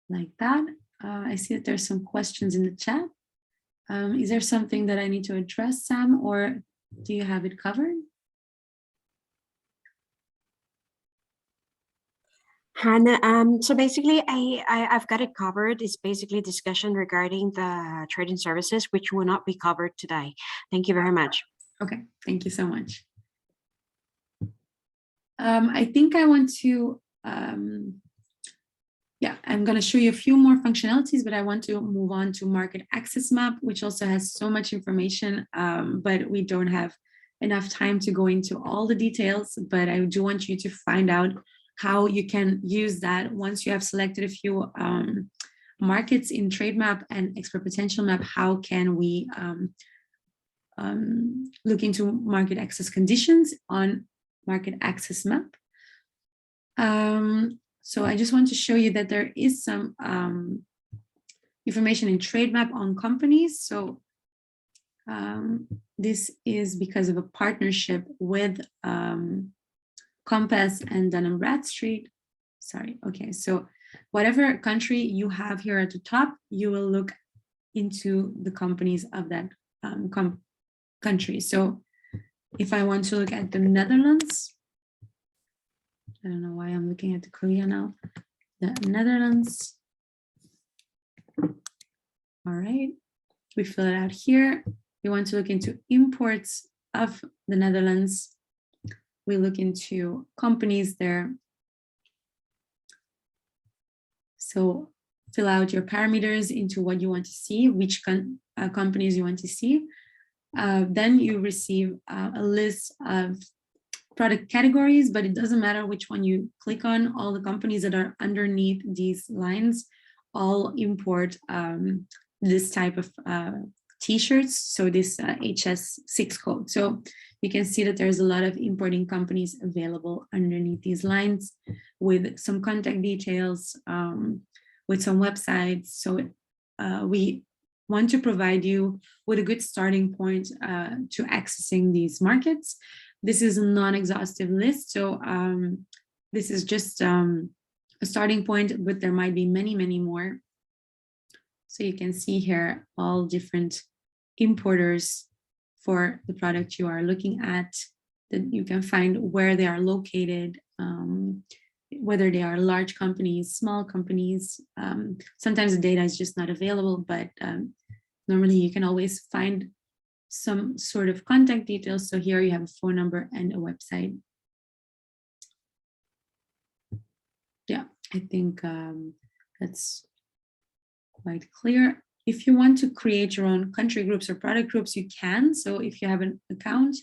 like that. I see that there's some questions in the chat. Is there something that I need to address, Sam, or do you have it covered? Hannah, so basically I've got it covered. It's basically discussion regarding the trading services, which will not be covered today. Thank you very much. Okay, thank you so much. I think I want to, I'm going to show you a few more functionalities, but I want to move on to Market Access Map, which also has so much information, but we don't have enough time to go into all the details. But I do want you to find out how you can use that once you have selected a few markets in Trademap and Export Potential Map. How can we look into market access conditions on Market Access Map? So I just want to show you that there is some information in Trademap on companies. So this is because of a partnership with Compass and Dun & Bradstreet. Sorry, okay, so whatever country you have here at the top, you will look into the companies of that country. So if I want to look at the Netherlands, I don't know why I'm looking at the Korea now, the Netherlands. All right, we fill it out here. We want to look into imports of the Netherlands. We look into companies there. So fill out your parameters into what you want to see, which companies you want to see. Then you receive a list of product categories, but it doesn't matter which one you click on. All the companies that are underneath these lines all import this type of t-shirts, so this HS6 code. So you can see that there's a lot of importing companies available underneath these lines with some contact details, with some websites. So we want to provide you with a good starting point to accessing these markets. This is a non-exhaustive list, so this is just a starting point, but there might be many, many more. So you can see here all different importers for the product you are looking at, that you can find where they are located, whether they are large companies, small companies. Sometimes the data is just not available, but normally you can always find some sort of contact details. So here you have a phone number and a website. Yeah, I think that's quite clear. If you want to create your own country groups or product groups, you can. So if you have an account,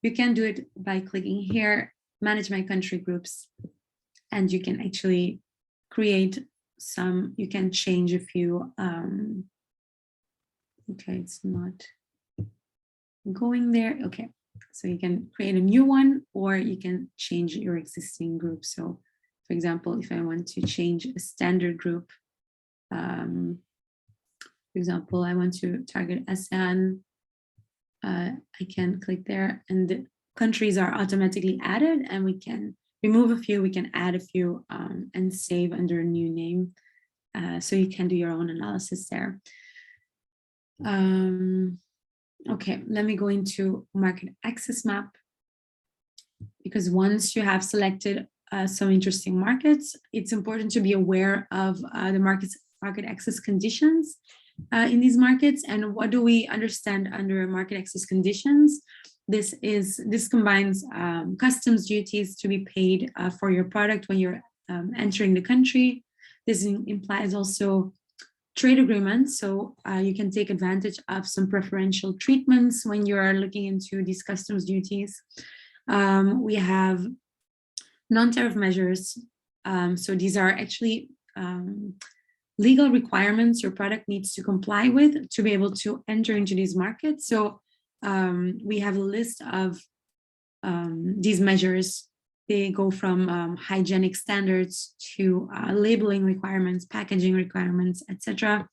you can do it by clicking here, manage my country groups, and you can actually create some, you can change a few. Okay, it's not going there. Okay, so you can create a new one, or you can change your existing group. So for example, if I want to change a standard group, for example, I want to target ASEAN, I can click there and the countries are automatically added, and we can remove a few, we can add a few, and save under a new name. So you can do your own analysis there. Okay, let me go into market access map, because once you have selected some interesting markets, it's important to be aware of the market access conditions in these markets. And what do we understand under market access conditions? This combines customs duties to be paid for your product when you're entering the country. This implies also trade agreements, so you can take advantage of some preferential treatments when you are looking into these customs duties. We have non-tariff measures. So these are actually legal requirements your product needs to comply with to be able to enter into these markets. So we have a list of these measures. They go from hygienic standards to labeling requirements, packaging requirements, etc.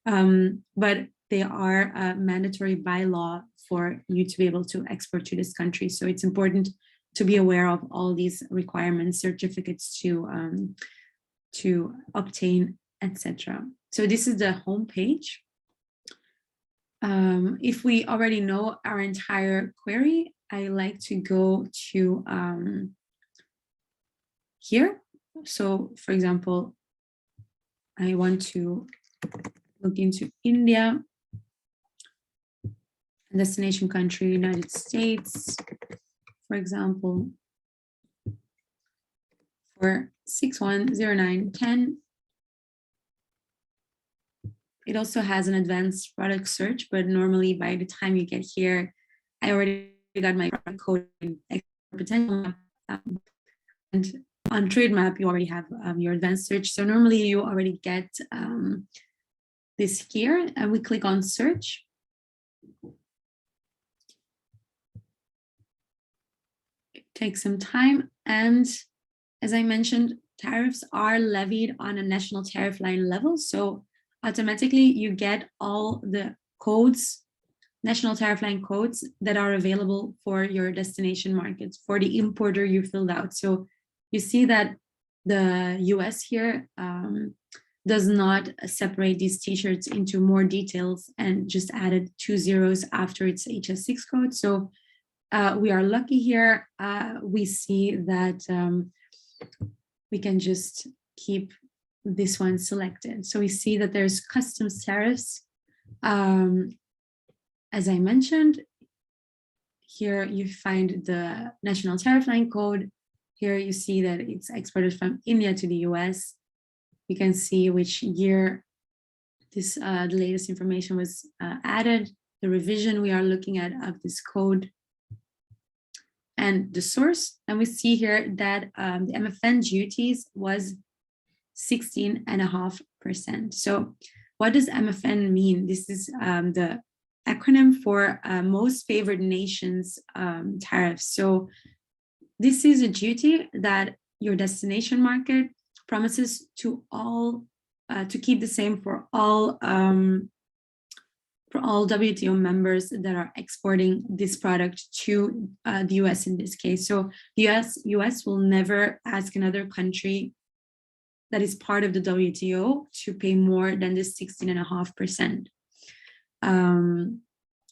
But they are mandatory by law for you to be able to export to this country. So it's important to be aware of all these requirements, certificates to obtain, etc. So this is the home page. If we already know our entire query, I like to go to here. So for example, I want to look into India, destination country, United States, for example, for 610910. It also has an advanced product search, but normally by the time you get here, I already got my product code and potential. And on Trademap, you already have your advanced search. So normally you already get this here, and we click on search. It takes some time. And as I mentioned, tariffs are levied on a national tariff line level. So automatically you get all the codes, national tariff line codes that are available for your destination markets for the importer you filled out. So you see that the US here does not separate these t-shirts into more details and just added 2 zeros after its HS6 code. So we are lucky here. We see that we can just keep this one selected. So we see that there's customs tariffs. As I mentioned, here you find the national tariff line code. Here you see that it's exported from India to the US. You can see which year this the latest information was added, the revision we are looking at of this code, and the source. And we see here that the MFN duties was 16.5%. So what does MFN mean? This is the acronym for most favored nations tariffs. So this is a duty that your destination market promises to all to keep the same for all WTO members that are exporting this product to the US in this case. So the US will never ask another country that is part of the WTO to pay more than the 16.5%.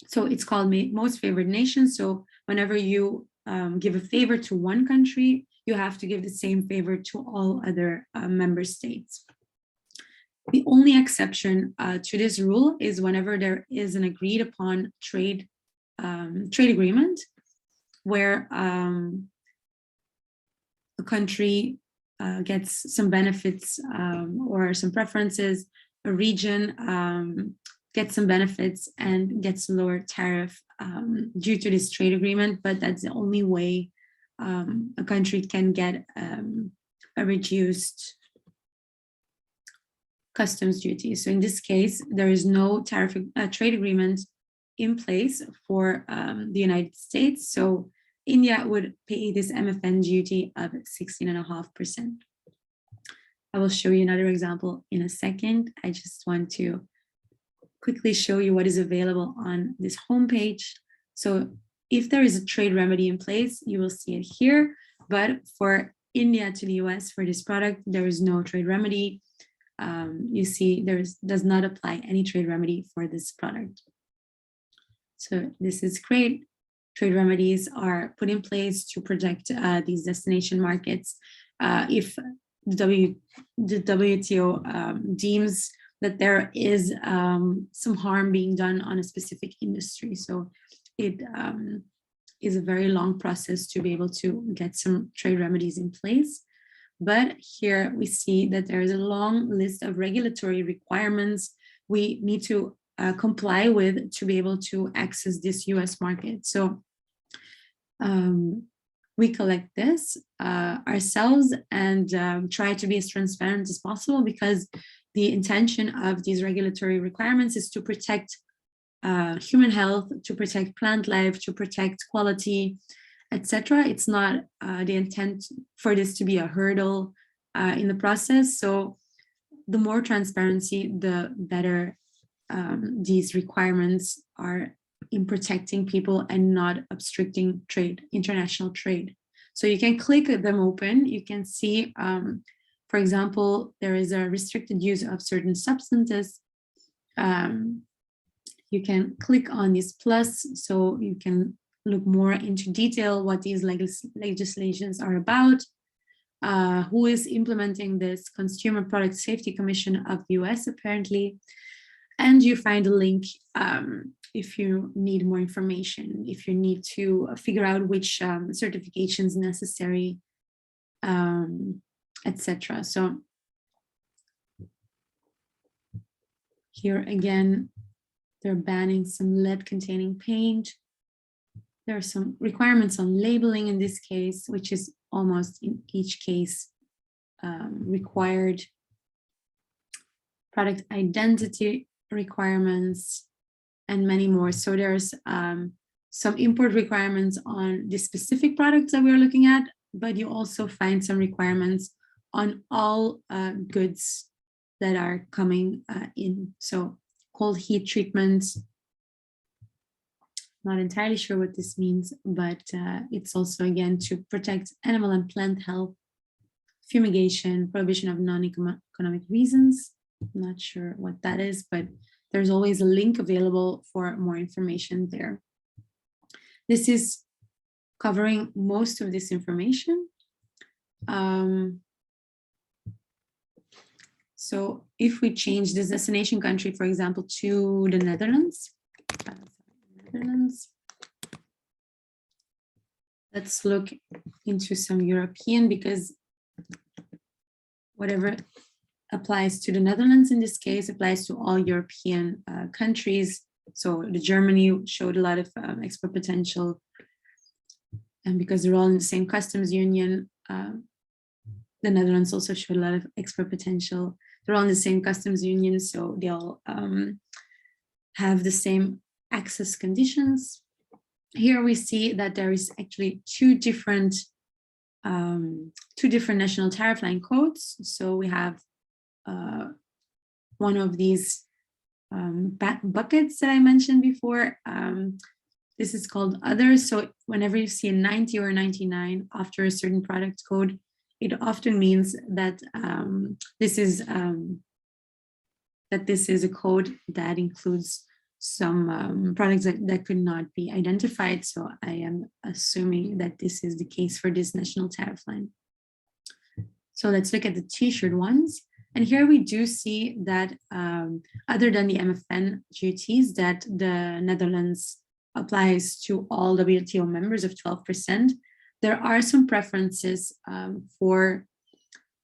So it's called most favored nation. So whenever you give a favor to one country, you have to give the same favor to all other member states. The only exception to this rule is whenever there is an agreed upon trade agreement where a country gets some benefits or some preferences, a region gets some benefits and gets a lower tariff due to this trade agreement, but that's the only way a country can get a reduced customs duty. So in this case, there is no tariff trade agreement in place for the United States. So India would pay this MFN duty of 16.5%. I will show you another example in a second. I just want to quickly show you what is available on this homepage. So if there is a trade remedy in place, you will see it here. But for India to the US for this product, there is no trade remedy. You see does not apply any trade remedy for this product. So this is great. Trade remedies are put in place to protect these destination markets if the WTO deems that there is some harm being done on a specific industry. So it is a very long process to be able to get some trade remedies in place. But here we see that there is a long list of regulatory requirements we need to comply with to be able to access this US market. So we collect this ourselves and try to be as transparent as possible, because the intention of these regulatory requirements is to protect human health, to protect plant life, to protect quality, etc. It's not the intent for this to be a hurdle in the process. So the more transparency, the better these requirements are in protecting people and not obstructing trade, international trade. So you can click them open. You can see, for example, there is a restricted use of certain substances. You can click on this plus, so you can look more into detail what these legislations are about, who is implementing this. Consumer Product Safety Commission of the US, apparently. And you find a link if you need more information, if you need to figure out which certifications necessary, etc. So here again, they're banning some lead-containing paint. There are some requirements on labeling in this case, which is almost in each case required. Product identity requirements and many more. So there's some import requirements on the specific products that we're looking at, but you also find some requirements on all goods that are coming in. So cold heat treatments, not entirely sure what this means, but it's also, again, to protect animal and plant health, fumigation, prohibition of non-economic reasons. I'm not sure what that is, but there's always a link available for more information there. This is covering most of this information. So if we change this destination country, for example, to the Netherlands, let's look into some European, because whatever applies to the Netherlands in this case applies to all European countries. So the Germany showed a lot of export potential, and because they're all in the same customs union, the Netherlands also showed a lot of export potential. They're all in the same customs union, so they all have the same access conditions. Here we see that there is actually two different national tariff line codes. So we have one of these buckets that I mentioned before. This is called others. So whenever you see a 90 or 99 after a certain product code, it often means that this is a code that includes some products that could not be identified. So I am assuming that this is the case for this national tariff line. So let's look at the t-shirt ones. And here we do see that other than the MFN duties that the Netherlands applies to all WTO members of 12%, there are some preferences for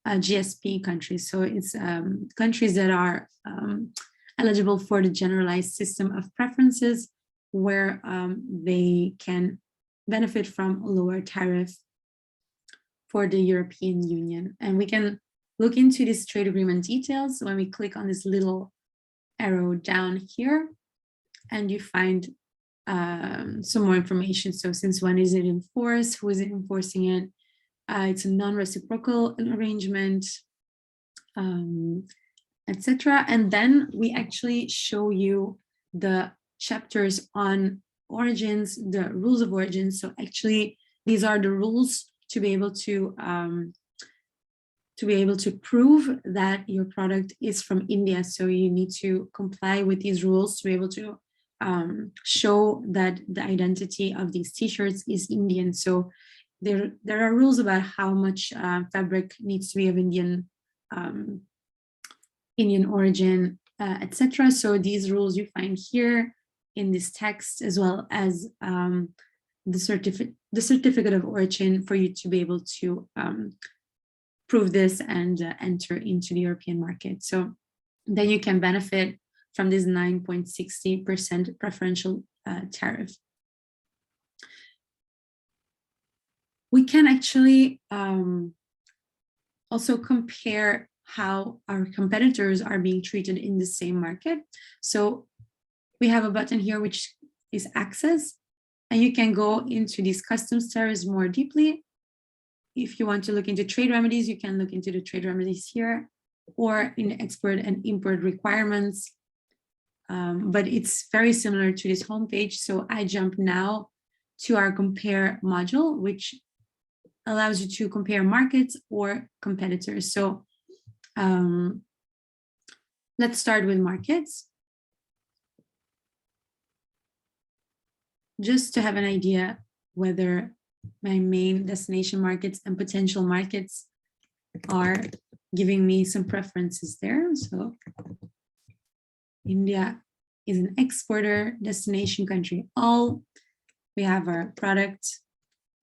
GSP countries. So it's countries that are eligible for the generalized system of preferences where they can benefit from a lower tariff for the European Union. And we can look into this trade agreement details when we click on this little arrow down here, and you find some more information. So since when is it enforced, who is enforcing it? It's a non-reciprocal arrangement, etc. And then we actually show you the chapters on origins, the rules of origin. So actually, these are the rules to be able to prove that your product is from India. So you need to comply with these rules to be able to show that the identity of these t-shirts is Indian. So there are rules about how much fabric needs to be of Indian origin, etc. So these rules you find here in this text, as well as the certificate of origin for you to be able to prove this and enter into the European market. So then you can benefit from this 9.60% preferential tariff. We can actually also compare how our competitors are being treated in the same market. So we have a button here which is access, and you can go into these customs tariffs more deeply. If you want to look into trade remedies, you can look into the trade remedies here, or in export and import requirements. But it's very similar to this homepage. So I jump now to our compare module, which allows you to compare markets or competitors. So let's start with markets. Just to have an idea whether my main destination markets and potential markets are giving me some preferences there. So India is an exporter, destination country all. We have our product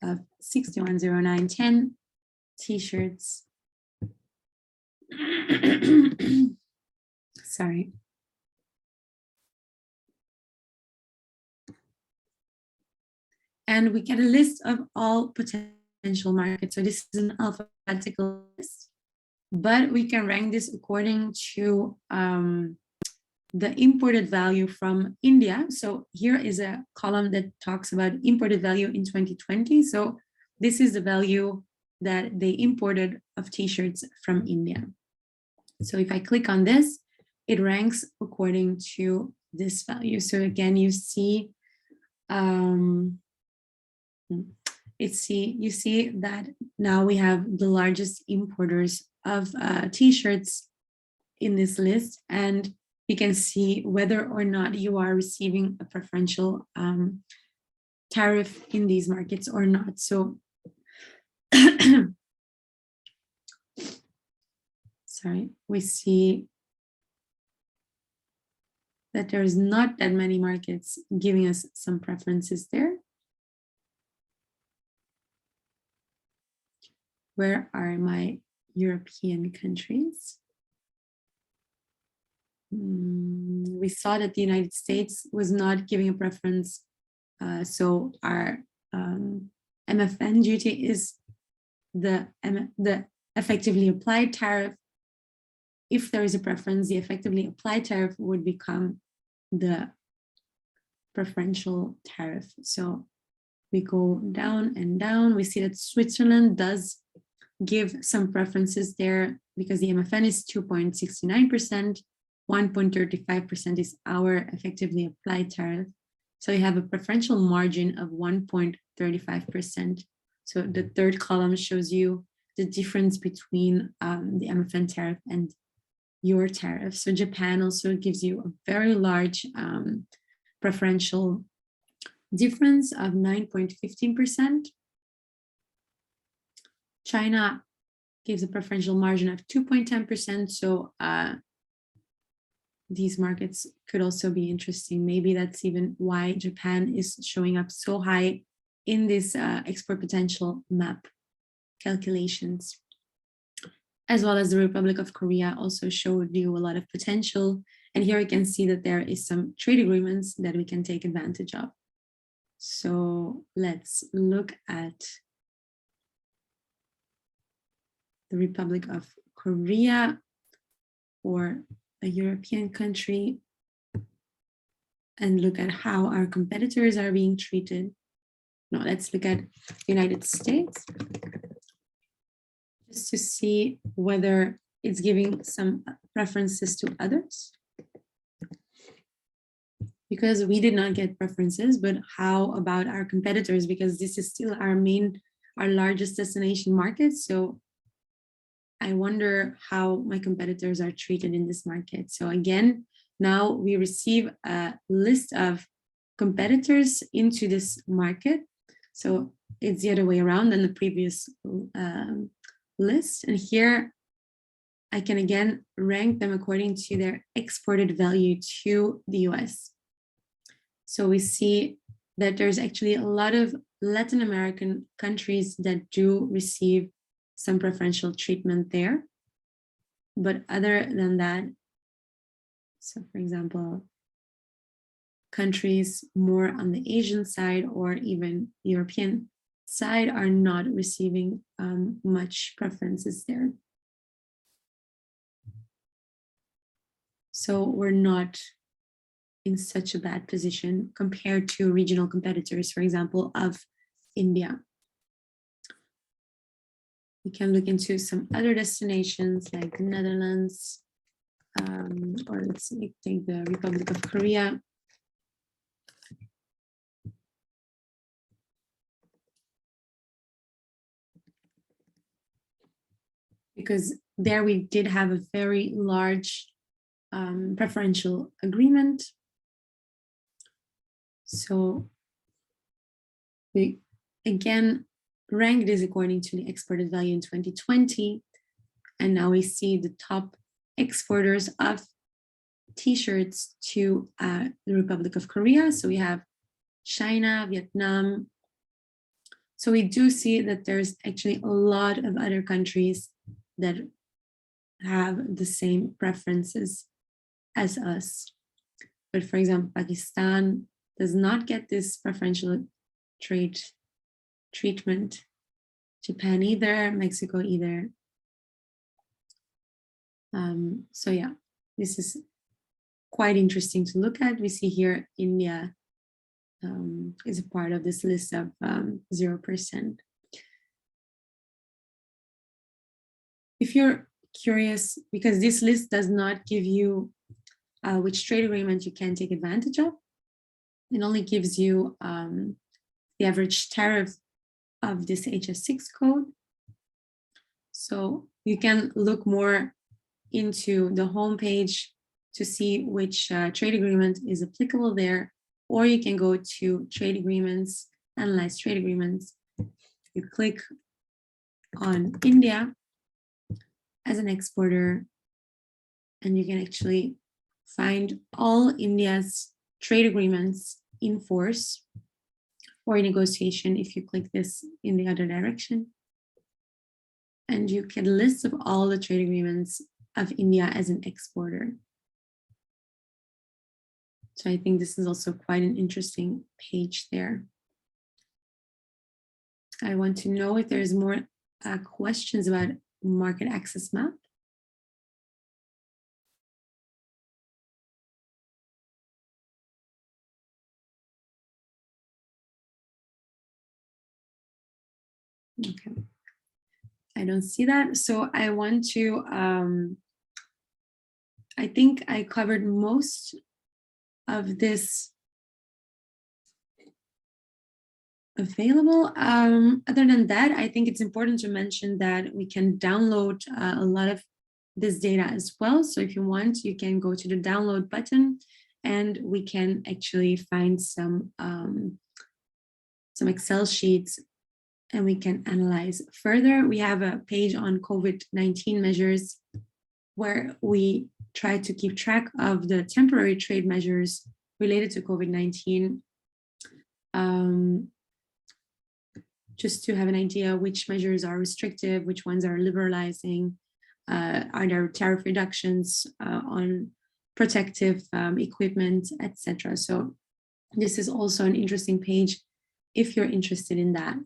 of 610910 t-shirts. Sorry. And we get a list of all potential markets. So this is an alphabetical list, but we can rank this according to the imported value from India. So here is a column that talks about imported value in 2020. So this is the value that they imported of t-shirts from India. So if I click on this, it ranks according to this value. So again, you see, you see that now we have the largest importers of t-shirts in this list, and you can see whether or not you are receiving a preferential tariff in these markets or not. So sorry, we see that there's not that many markets giving us some preferences there. Where are my European countries? We saw that the United States was not giving a preference. So our MFN duty is the effectively applied tariff. If there is a preference, the effectively applied tariff would become the preferential tariff. So we go down and down. We see that Switzerland does give some preferences there because the MFN is 2.69%, 1.35% is our effectively applied tariff. So you have a preferential margin of 1.35%. So the third column shows you the difference between the MFN tariff and your tariff. So Japan also gives you a very large preferential difference of 9.15%. China gives a preferential margin of 2.10%. So these markets could also be interesting. Maybe that's even why Japan is showing up so high in this export potential map calculations, as well as the Republic of Korea also showed you a lot of potential. And here you can see that there is some trade agreements that we can take advantage of. So let's look at the Republic of Korea or a European country and look at how our competitors are being treated. No, let's look at the United States just to see whether it's giving some preferences to others. Because we did not get preferences, but how about our competitors? Because this is still our largest destination market. So I wonder how my competitors are treated in this market. So again, now we receive a list of competitors into this market. So it's the other way around than the previous list. And here I can again rank them according to their exported value to the US. So we see that there's actually a lot of Latin American countries that do receive some preferential treatment there. But other than that, so for example, countries more on the Asian side or even European side are not receiving much preferences there. So we're not in such a bad position compared to regional competitors, for example, of India. We can look into some other destinations like the Netherlands, or let's take the Republic of Korea. Because there we did have a very large preferential agreement. So we again ranked this according to the exported value in 2020. And now we see the top exporters of t-shirts to the Republic of Korea. So we have China, Vietnam. So we do see that there's actually a lot of other countries that have the same preferences as us. But for example, Pakistan does not get this preferential trade treatment. Japan either, Mexico either. So yeah, this is quite interesting to look at. We see here India is a part of this list of 0%. If you're curious, because this list does not give you which trade agreement you can take advantage of, it only gives you the average tariff of this HS6 code. So you can look more into the homepage to see which trade agreement is applicable there, or you can go to trade agreements, analyze trade agreements. You click on India as an exporter, and you can actually find all India's trade agreements in force or in negotiation if you click this in the other direction. And you get a list of all the trade agreements of India as an exporter. So I think this is also quite an interesting page there. I want to know if there's more questions about market access map. Okay, I don't see that. So I want to, I think I covered most of this available. Other than that, I think it's important to mention that we can download a lot of this data as well. So if you want, you can go to the download button and we can actually find some Excel sheets and we can analyze further. We have a page on COVID-19 measures where we try to keep track of the temporary trade measures related to COVID-19. Just to have an idea which measures are restrictive, which ones are liberalizing, are there tariff reductions on protective equipment, etc. So this is also an interesting page if you're interested in that.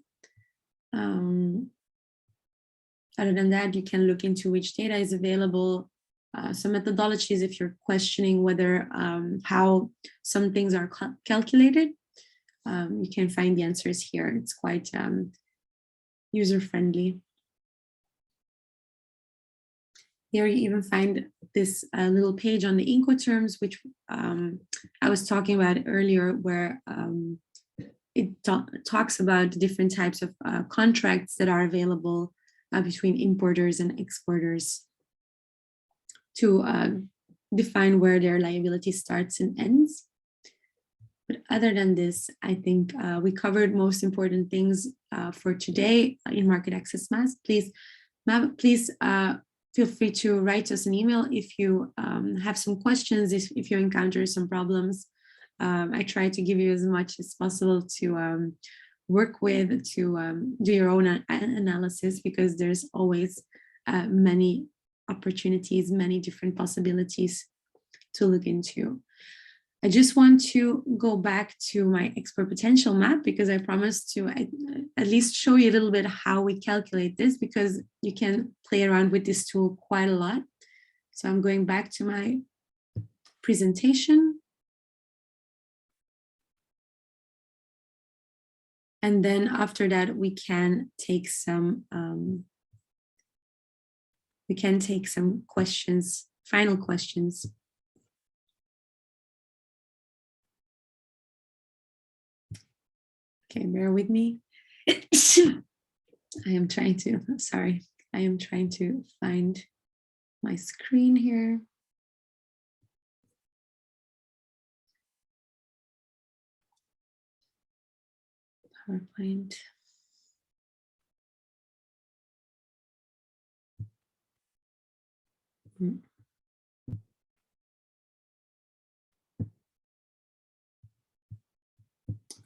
Other than that, you can look into which data is available, some methodologies if you're questioning whether how some things are calculated. You can find the answers here. It's quite user-friendly. Here you even find this little page on the Incoterms, which I was talking about earlier, where it talks about the different types of contracts that are available between importers and exporters to define where their liability starts and ends. But other than this, I think we covered most important things for today in Market Access Math. Please feel free to write us an email if you have some questions, if you encounter some problems. I try to give you as much as possible to work with, to do your own analysis, because there's always many opportunities, many different possibilities to look into. I just want to go back to my export potential map, because I promised to at least show you a little bit how we calculate this, because you can play around with this tool quite a lot. So I'm going back to my presentation. And then after that, we can take some questions, final questions. Okay, bear with me. I am trying to find my screen here. PowerPoint.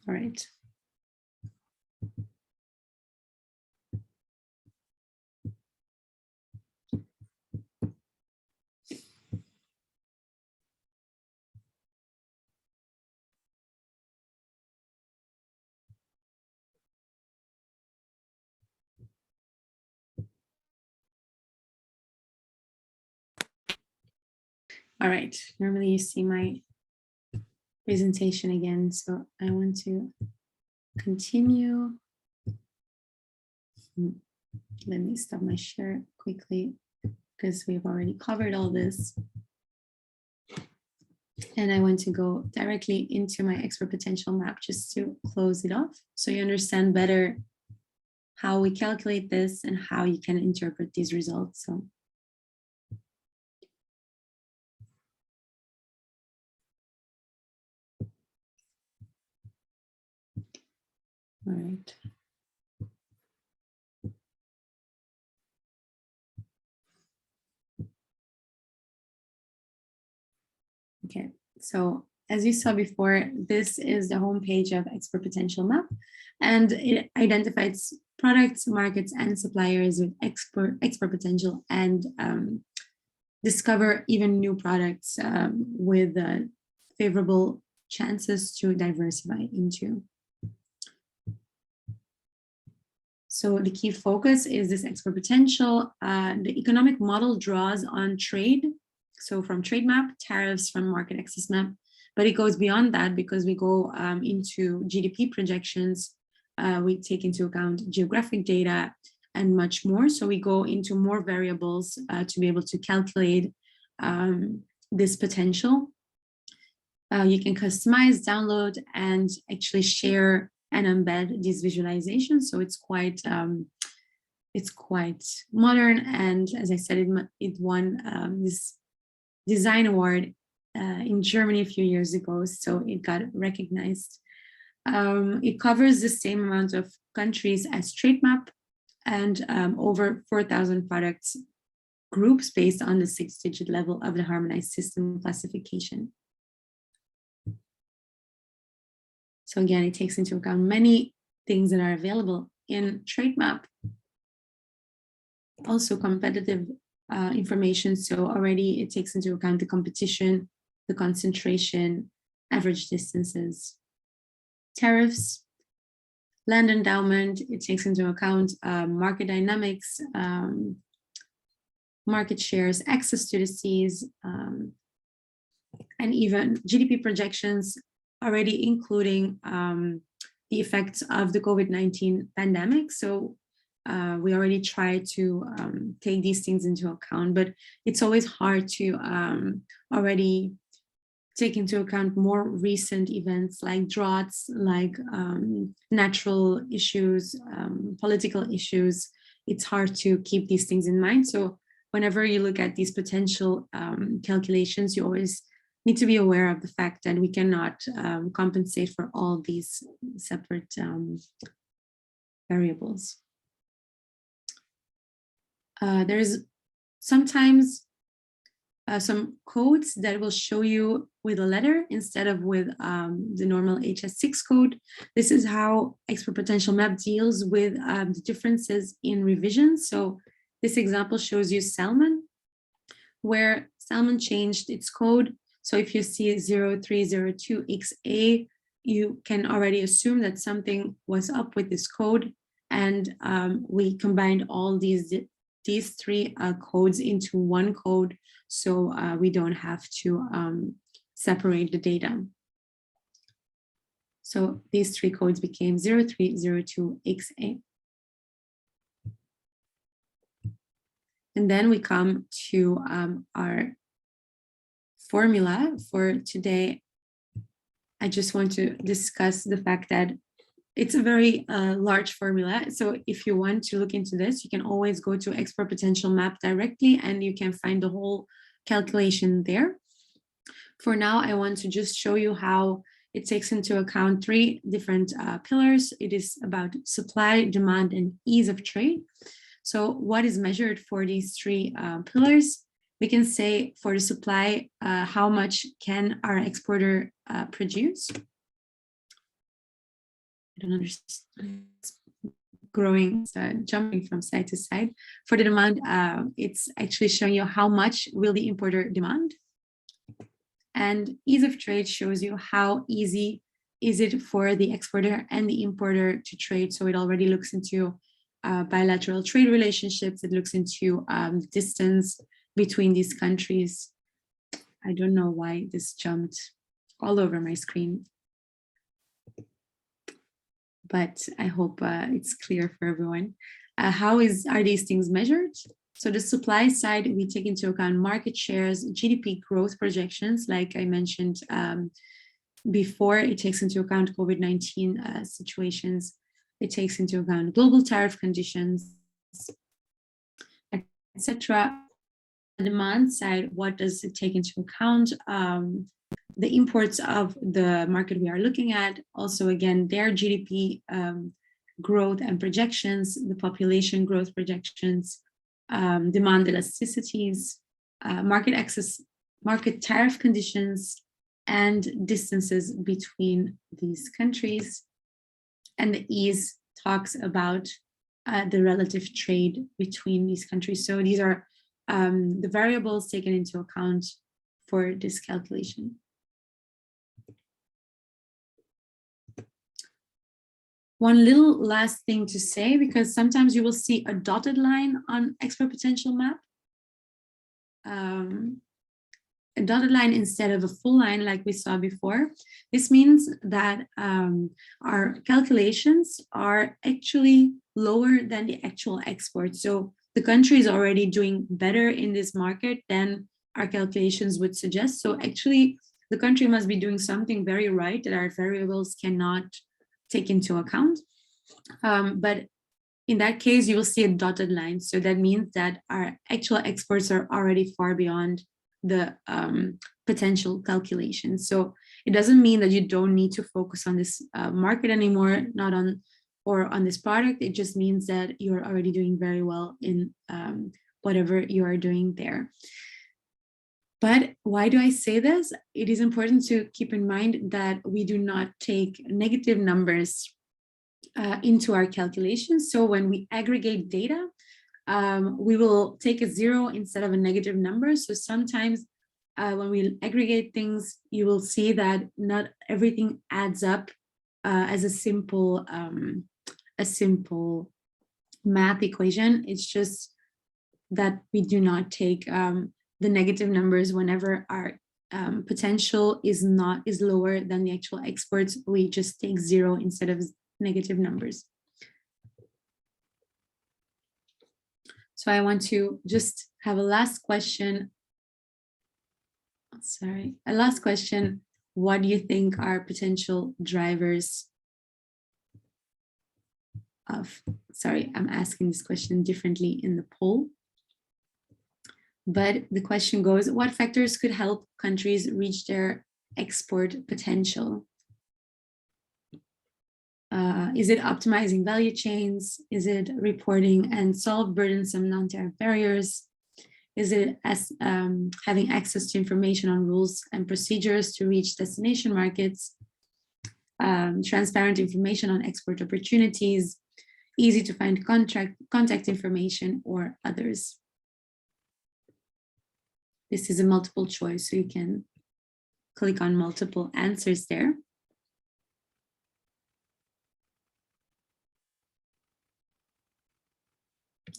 All right. All right, normally you see my presentation again, so I want to continue. Let me stop my share quickly, because we've already covered all this. And I want to go directly into my export potential map just to close it off, so you understand better how we calculate this and how you can interpret these results. So. All right. Okay, so as you saw before, this is the homepage of Export Potential Map, and it identifies products, markets, and suppliers with export potential, and discover even new products with favorable chances to diversify into. So the key focus is this export potential. The economic model draws on trade. So from Trademap, tariffs from Market Access Map, but it goes beyond that, because we go into GDP projections. We take into account geographic data and much more. So we go into more variables to be able to calculate this potential. You can customize, download, and actually share and embed these visualizations. So it's quite modern, and as I said, it won this design award in Germany a few years ago, so it got recognized. It covers the same amount of countries as Trademap, and over 4,000 products groups based on the 6-digit level of the harmonized system classification. So again, it takes into account many things that are available in Trademap. Also competitive information. So already it takes into account the competition, the concentration, average distances, tariffs, land endowment. It takes into account market dynamics, market shares, access to the seas, and even GDP projections, already including the effects of the COVID-19 pandemic. So we already try to take these things into account, but it's always hard to already take into account more recent events like droughts, like natural issues, political issues. It's hard to keep these things in mind. So whenever you look at these potential calculations, you always need to be aware of the fact that we cannot compensate for all these separate variables. There's sometimes some codes that will show you with a letter instead of with the normal HS6 code. This is how export potential map deals with the differences in revisions. So this example shows you salmon, where salmon changed its code. So if you see 0302XA, you can already assume that something was up with this code. And we combined all these three codes into one code, so we don't have to separate the data. So these three codes became 0302XA. And then we come to our formula for today. I just want to discuss the fact that it's a very large formula. So if you want to look into this, you can always go to export potential map directly and you can find the whole calculation there. For now, I want to just show you how it takes into account three different pillars. It is about supply, demand, and ease of trade. So what is measured for these three pillars? We can say for the supply, how much can our exporter produce? I don't understand. It's growing, jumping from side to side. For the demand, it's actually showing you how much will the importer demand. And ease of trade shows you how easy is it for the exporter and the importer to trade. So it already looks into bilateral trade relationships. It looks into distance between these countries. I don't know why this jumped all over my screen, but I hope it's clear for everyone. How are these things measured? So the supply side, we take into account market shares, GDP growth projections, like I mentioned before. It takes into account COVID-19 situations. It takes into account global tariff conditions, etc. Demand side, what does it take into account? The imports of the market we are looking at, also again, their GDP growth and projections, the population growth projections, demand elasticities, market access, market tariff conditions, and distances between these countries. And the ease talks about the relative trade between these countries. So these are the variables taken into account for this calculation. One little last thing to say, because sometimes you will see a dotted line on export potential map. A dotted line instead of a full line like we saw before. This means that our calculations are actually lower than the actual export. So the country is already doing better in this market than our calculations would suggest. So actually the country must be doing something very right that our variables cannot take into account. But in that case, you will see a dotted line. So that means that our actual exports are already far beyond the potential calculation. So it doesn't mean that you don't need to focus on this market anymore, not on or on this product. It just means that you're already doing very well in whatever you are doing there. But why do I say this? It is important to keep in mind that we do not take negative numbers into our calculations. So when we aggregate data, we will take a 0 instead of a negative number. So sometimes when we aggregate things, you will see that not everything adds up as a simple math equation. It's just that we do not take the negative numbers whenever our potential is lower than the actual exports. We just take 0 instead of negative numbers. So I want to just have a last question. Sorry, a last question. What do you think are potential drivers of, sorry, I'm asking this question differently in the poll. But the question goes, what factors could help countries reach their export potential? Is it optimizing value chains? Is it reporting and solve burdensome non-tariff barriers? Is it having access to information on rules and procedures to reach destination markets? Transparent information on export opportunities? Easy to find contact information, or others? This is a multiple choice, so you can click on multiple answers there.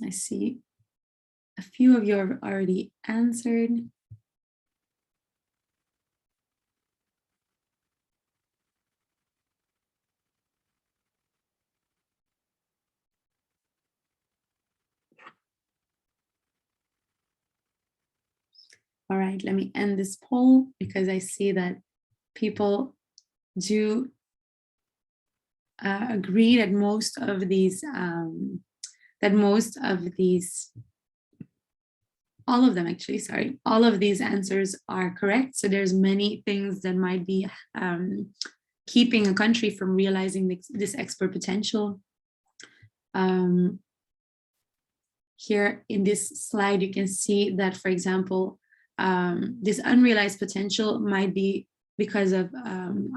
I see a few of you have already answered. All right, let me end this poll because I see that people do agree that most of these, all of them actually, sorry, all of these answers are correct. So there's many things that might be keeping a country from realizing this export potential. Here in this slide, you can see that, for example, this unrealized potential might be because of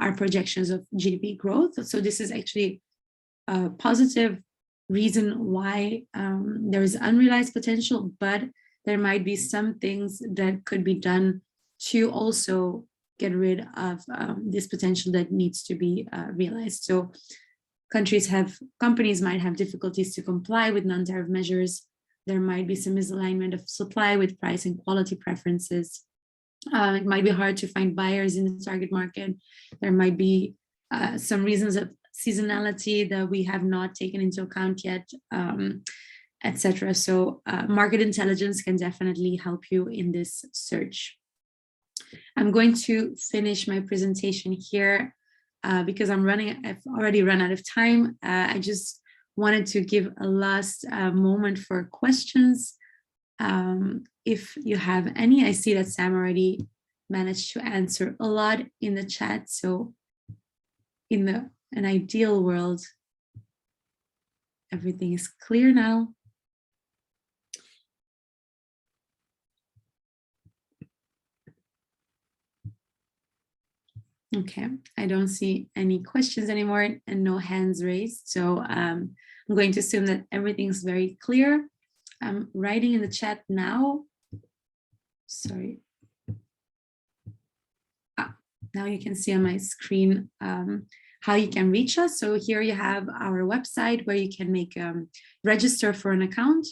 our projections of GDP growth. So this is actually a positive reason why there is unrealized potential, but there might be some things that could be done to also get rid of this potential that needs to be realized. So companies might have difficulties to comply with non-tariff measures. There might be some misalignment of supply with price and quality preferences. It might be hard to find buyers in the target market. There might be some reasons of seasonality that we have not taken into account yet, etc. So market intelligence can definitely help you in this search. I'm going to finish my presentation here because I've already run out of time. I just wanted to give a last moment for questions. If you have any, I see that Sam already managed to answer a lot in the chat. So in an ideal world, everything is clear now. Okay, I don't see any questions anymore and no hands raised. So I'm going to assume that everything's very clear. I'm writing in the chat now. Sorry. Now you can see on my screen how you can reach us. So here you have our website where you can register for an account.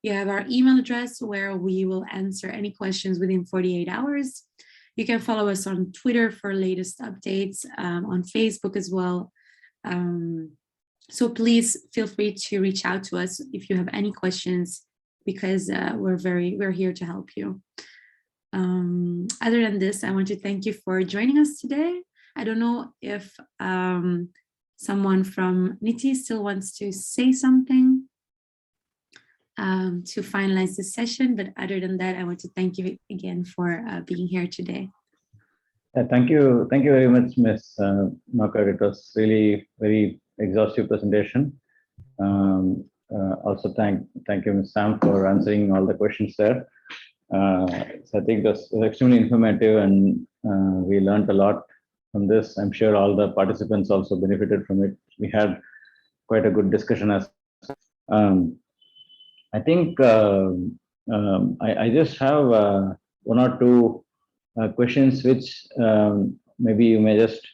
You have our email address where we will answer any questions within 48 hours. You can follow us on Twitter for latest updates, on Facebook as well. So please feel free to reach out to us if you have any questions, because we're here to help you. Other than this, I want to thank you for joining us today. I don't know if someone from NITI still wants to say something to finalize this session. But other than that, I want to thank you again for being here today. Thank you very much, Ms. Makar. It was really very exhaustive presentation. Also, thank you, Ms. Sam, for answering all the questions there. So I think that's extremely informative, and we learned a lot from this. I'm sure all the participants also benefited from it. We had quite a good discussion as. I think I just have one or two questions which maybe you may just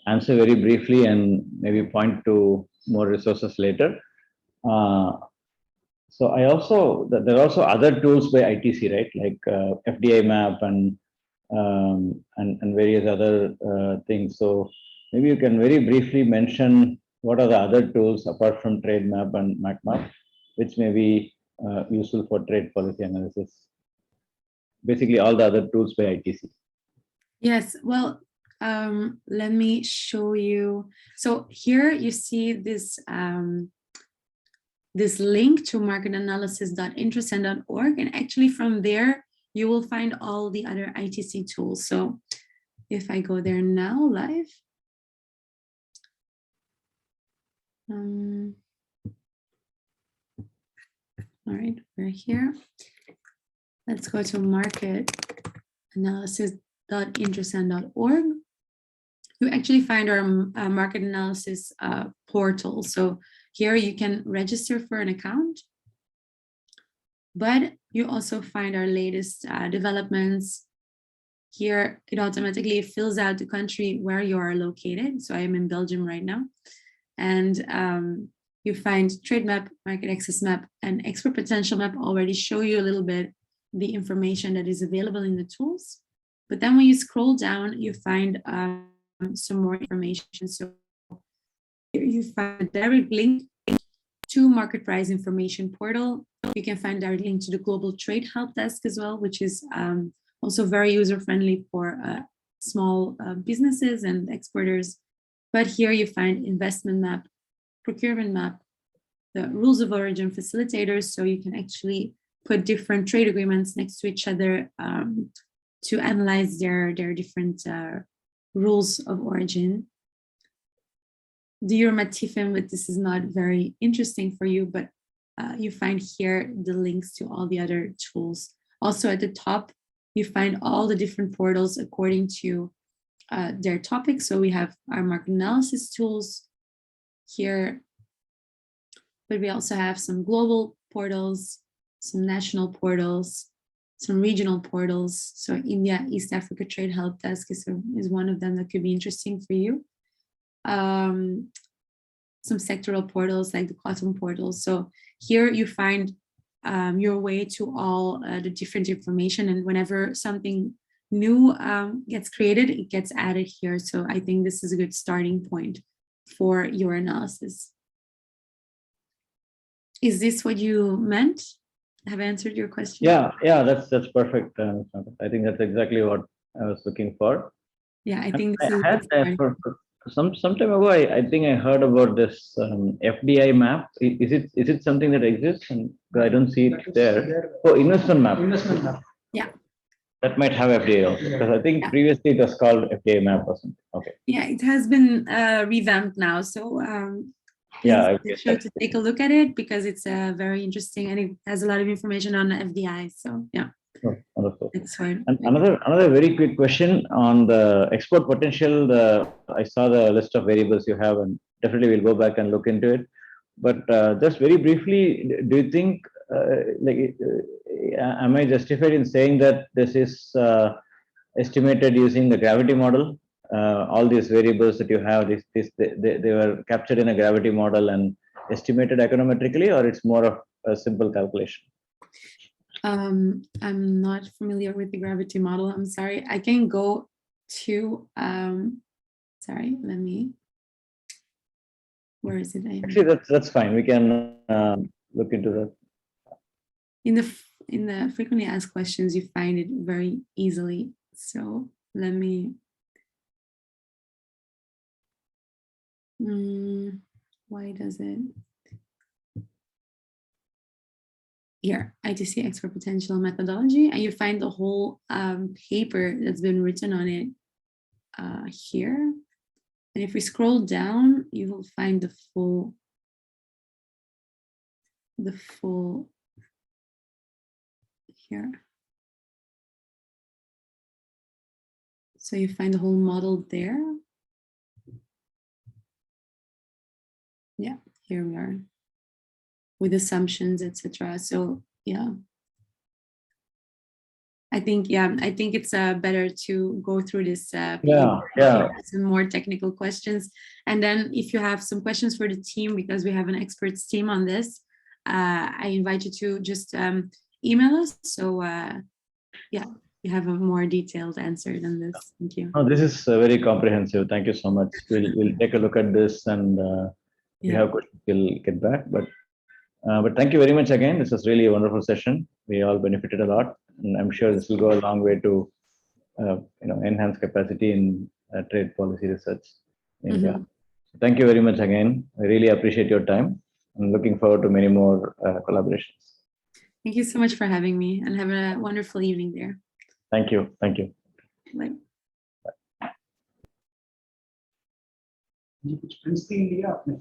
answer very briefly and maybe point to more resources later. So there are also other tools by ITC, right? Like FDI map and various other things. So maybe you can very briefly mention what are the other tools apart from Trademap and MacMap, which may be useful for trade policy analysis. Basically, all the other tools by ITC. Yes, well, let me show you. So here you see this this link to marketanalysis.intrasend.org, and actually from there you will find all the other ITC tools. So if I go there now live, all right, we're here. Let's go to marketanalysis.intrasend.org. You actually find our market analysis portal. So here you can register for an account, but you also find our latest developments. Here it automatically fills out the country where you are located. So I am in Belgium right now. And you find Trademap, Market Access Map, and Export Potential Map already show you a little bit the information that is available in the tools. But then when you scroll down, you find some more information. So here you find a direct link to Market Price Information Portal. You can find a direct link to the Global Trade Help Desk as well, which is also very user-friendly for small businesses and exporters. But here you find Investment Map, Procurement Map, the Rules of Origin Facilitators, so you can actually put different trade agreements next to each other to analyze their different rules of origin. The Euromatifim, but this is not very interesting for you, but you find here the links to all the other tools. Also at the top, you find all the different portals according to their topics. So we have our market analysis tools here, but we also have some global portals, some national portals, some regional portals. So India, East Africa Trade Help Desk is one of them that could be interesting for you. Some sectoral portals like the cotton portal. So here you find your way to all the different information, and whenever something new gets created, it gets added here. So I think this is a good starting point for your analysis. Is this what you meant? Have I answered your question? Yeah, that's perfect. I think that's exactly what I was looking for. Yeah, I think this I had some time ago. I think I heard about this FDI map. Is it something that exists? And I don't see it there. Oh, investment map. Investment map. Yeah. That might have FDI also, because I think previously it was called FDI map or something. Okay. Yeah, it has been revamped now. So yeah, make sure to take a look at it, because it's very interesting and it has a lot of information on the FDI. So yeah. Oh, wonderful. That's fine. And another very quick question on the export potential. I saw the list of variables you have, and definitely we'll go back and look into it. But just very briefly, do you think, am I justified in saying that this is estimated using the gravity model? All these variables that you have, they were captured in a gravity model and estimated econometrically, or it's more of a simple calculation? I'm not familiar with the gravity model. I'm sorry. I can go to, sorry, let me, where is it? Actually, that's fine. We can look into that. In the frequently asked questions, you find it very easily. So let me, Why does it? Here, ITC export potential methodology, and you find the whole paper that's been written on it here. And if we scroll down, you will find the full here. So you find the whole model there. Yeah, here we are with assumptions, etc. So yeah, I think it's better to go through this some more technical questions, and then if you have some questions for the team, because we have an experts team on this, I invite you to just email us. So yeah, you have a more detailed answer than this. Thank you. Oh, this is very comprehensive. Thank you so much. We'll take a look at this, and if you have questions, we'll get back. But thank you very much again. This was really a wonderful session. We all benefited a lot, and I'm sure this will go a long way to enhance capacity in trade policy research in India. So thank you very much again. I really appreciate your time. I'm looking forward to many more collaborations. Thank you so much for having me, and have a wonderful evening there. Thank you. Thank you. Bye. कुछ Prince की लिया आपने